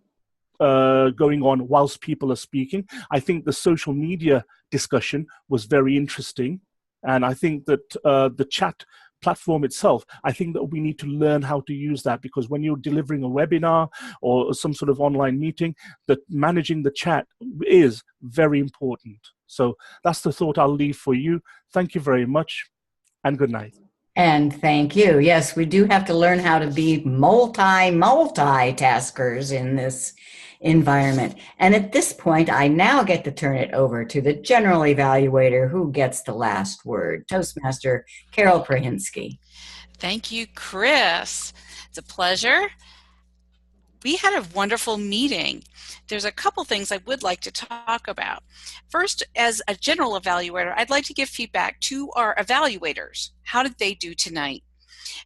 going on whilst people are speaking. I think the social media discussion was very interesting. And I think that the chat platform itself, I think that we need to learn how to use that, because when you're delivering a webinar or some sort of online meeting, that managing the chat is very important. So that's the thought I'll leave for you. Thank you very much, and good night. And thank you. Yes, we do have to learn how to be multitaskers in this environment. And at this point, I now get to turn it over to the general evaluator, who gets the last word, Toastmaster Carol Prahinsky. Thank you, Chris. It's a pleasure. We had a wonderful meeting. There's a couple things I would like to talk about. First, as a general evaluator, I'd like to give feedback to our evaluators. How did they do tonight?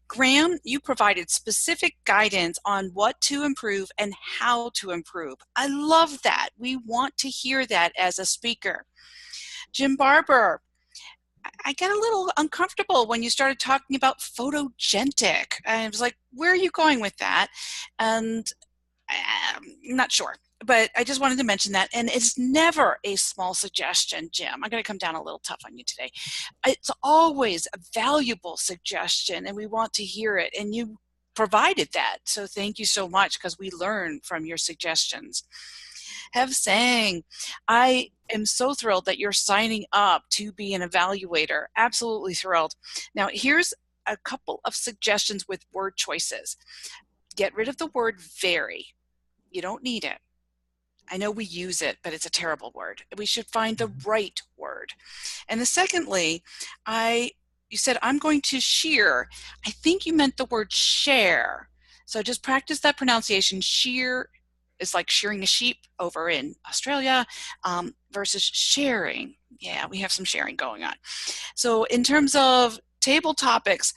Graham, you provided specific guidance on what to improve and how to improve. I love that. We want to hear that as a speaker. Jim Barber, I got a little uncomfortable when you started talking about photogenic. I was like, where are you going with that? And I'm not sure, but I just wanted to mention that. And it's never a small suggestion, Jim. I'm going to come down a little tough on you today. It's always a valuable suggestion, and we want to hear it. And you provided that. So thank you so much, because we learn from your suggestions. Hev Sang, I am so thrilled that you're signing up to be an evaluator. Absolutely thrilled. Now, here's a couple of suggestions with word choices. Get rid of the word very. You don't need it. I know we use it, but it's a terrible word. We should find the right word. And secondly, I you said, I'm going to shear. I think you meant the word share. So just practice that pronunciation. Shear is like shearing a sheep over in Australia versus sharing. Yeah, we have some sharing going on. So in terms of table topics,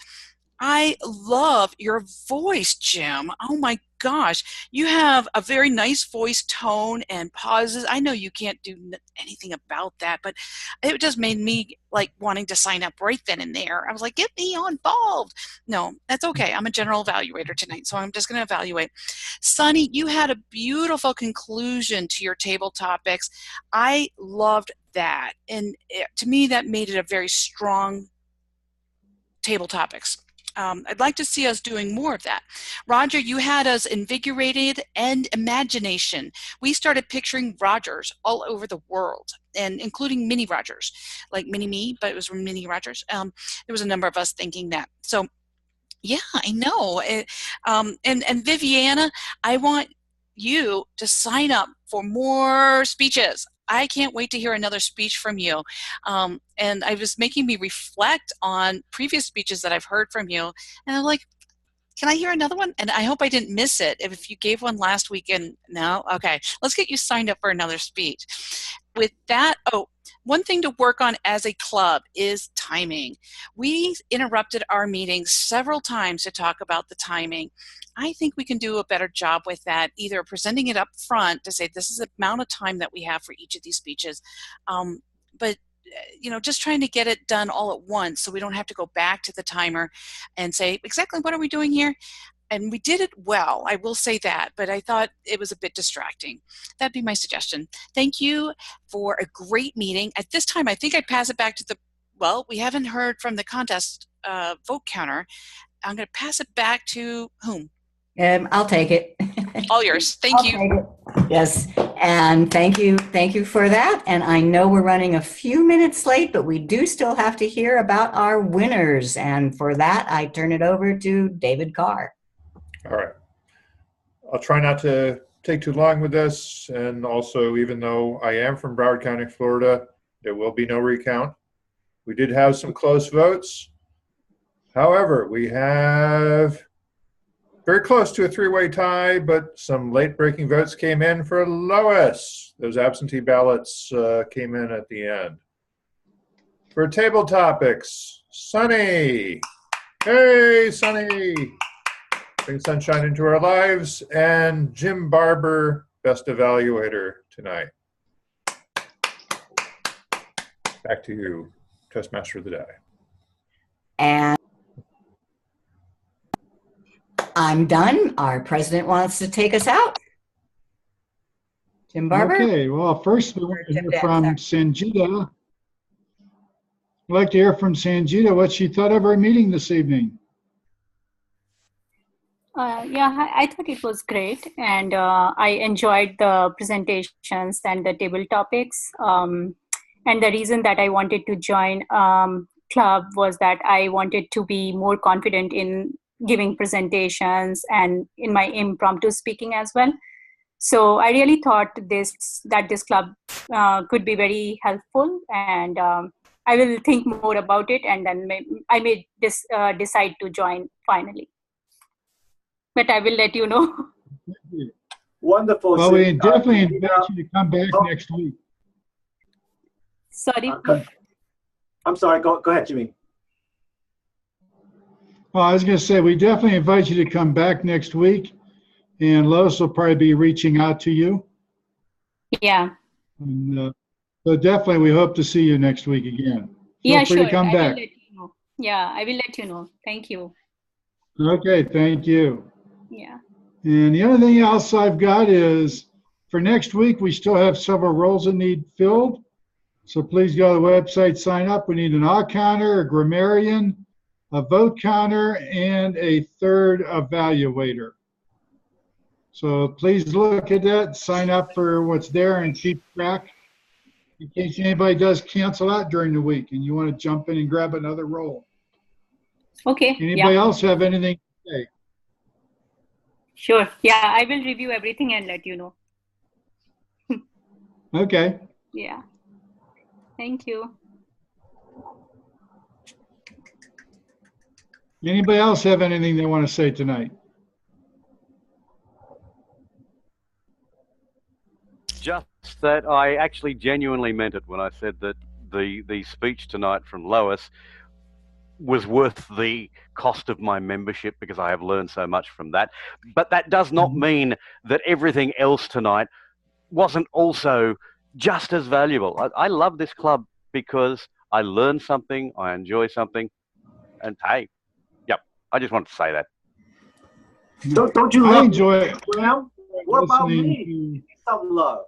I love your voice, Jim. Oh my gosh. You have a very nice voice tone and pauses. I know you can't do anything about that, but it just made me like wanting to sign up right then and there. I was like, get me involved. No, that's okay. I'm a general evaluator tonight, so I'm just going to evaluate. Sunny, you had a beautiful conclusion to your table topics. I loved that. And to me, that made it a very strong table topics. I'd like to see us doing more of that. Roger, you had us invigorated and imagination. We started picturing Rogers all over the world, and including mini Rogers, like mini me, but it was mini Rogers. There was a number of us thinking that. So yeah, I know. And Viviana, I want you to sign up for more speeches. I can't wait to hear another speech from you. And it was making me reflect on previous speeches that I've heard from you. And I'm like, can I hear another one? And I hope I didn't miss it. If you gave one last weekend, no? Okay, let's get you signed up for another speech. With that, one thing to work on as a club is timing. We interrupted our meetings several times to talk about the timing. I think we can do a better job with that, either presenting it up front to say this is the amount of time that we have for each of these speeches, but just trying to get it done all at once so we don't have to go back to the timer and say, exactly what are we doing here? And we did it well, I will say that, but I thought it was a bit distracting. That'd be my suggestion. Thank you for a great meeting. At this time, I think I'd pass it back to we haven't heard from the contest vote counter. I'm going to pass it back to whom? I'll take it. All yours. Thank you. Yes, and thank you for that. And I know we're running a few minutes late, but we do still have to hear about our winners. And for that, I turn it over to David Carr. All right. I'll try not to take too long with this. And also, even though I am from Broward County, Florida, there will be no recount. We did have some close votes. However, we have very close to a three-way tie, but some late-breaking votes came in for Lois. Those absentee ballots came in at the end. For table topics, Sunny. Hey, Sunny. Bring sunshine into our lives. And Jim Barber, best evaluator tonight. Back to you, Toastmaster of the Day. And I'm done. Our president wants to take us out. Jim Barber? Okay, well, first we want to hear from Sanjita. I'd like to hear from Sanjita what she thought of our meeting this evening. Yeah, I thought it was great, and I enjoyed the presentations and the table topics. And the reason that I wanted to join club was that I wanted to be more confident in giving presentations and in my impromptu speaking as well. So I really thought this club could be very helpful, and I will think more about it, and then I may decide to join finally. But I will let you know. Wonderful. Well, we definitely invite you to come back next week. Sorry. I'm sorry. Go ahead, Jimmy. Well, I was going to say, we definitely invite you to come back next week, and Lois will probably be reaching out to you. Yeah. And, so definitely, we hope to see you next week again. Yeah, Feel free sure. to come I back. will let you know. Yeah, I will let you know. Thank you. Okay, thank you. Yeah. And the other thing else I've got is for next week, we still have several roles that need filled. So please go to the website, sign up. We need an all counter, a grammarian, a vote counter, and a third evaluator. So please look at that, sign up for what's there, and keep track in case anybody does cancel out during the week and you want to jump in and grab another role. Okay. Anybody else have anything to say? Sure. Yeah, I will review everything and let you know. Okay. Yeah. Thank you. Anybody else have anything they want to say tonight? Just that I actually genuinely meant it when I said that the speech tonight from Lois was worth the cost of my membership, because I have learned so much from that. But that does not mean that everything else tonight wasn't also just as valuable. I love this club because I learned something, I enjoy something, and hey, yep, I just wanted to say that. Don't you I love enjoy it. Graham? What about Listening me? Some love.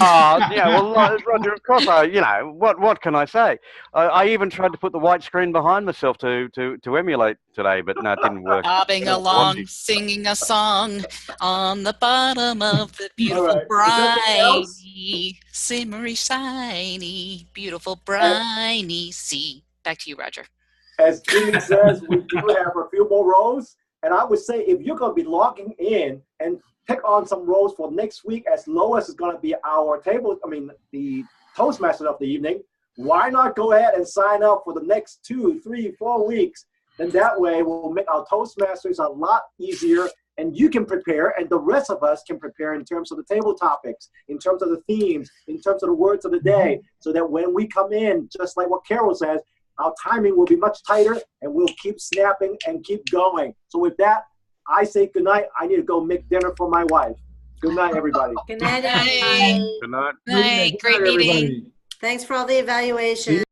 Yeah, well, Roger, of course, what can I say? I even tried to put the white screen behind myself to emulate today, but no, it didn't work. Bobbing along, singing a song on the bottom of the beautiful All right. briny, simmery, shiny, beautiful briny sea. Back to you, Roger. As Jimmy says, we do have a few more rows. And I would say if you're going to be logging in and pick on some roles for next week, as Lois is going to be our the Toastmaster of the evening, why not go ahead and sign up for the next 2, 3, 4 weeks? Then that way we'll make our Toastmasters a lot easier, and you can prepare, and the rest of us can prepare in terms of the table topics, in terms of the themes, in terms of the words of the day, so that when we come in, just like what Carol says, our timing will be much tighter, and we'll keep snapping and keep going. So with that, I say good night. I need to go make dinner for my wife. Good night, everybody. Good night, everybody. Good night. Night. Great meeting. Thanks for all the evaluations.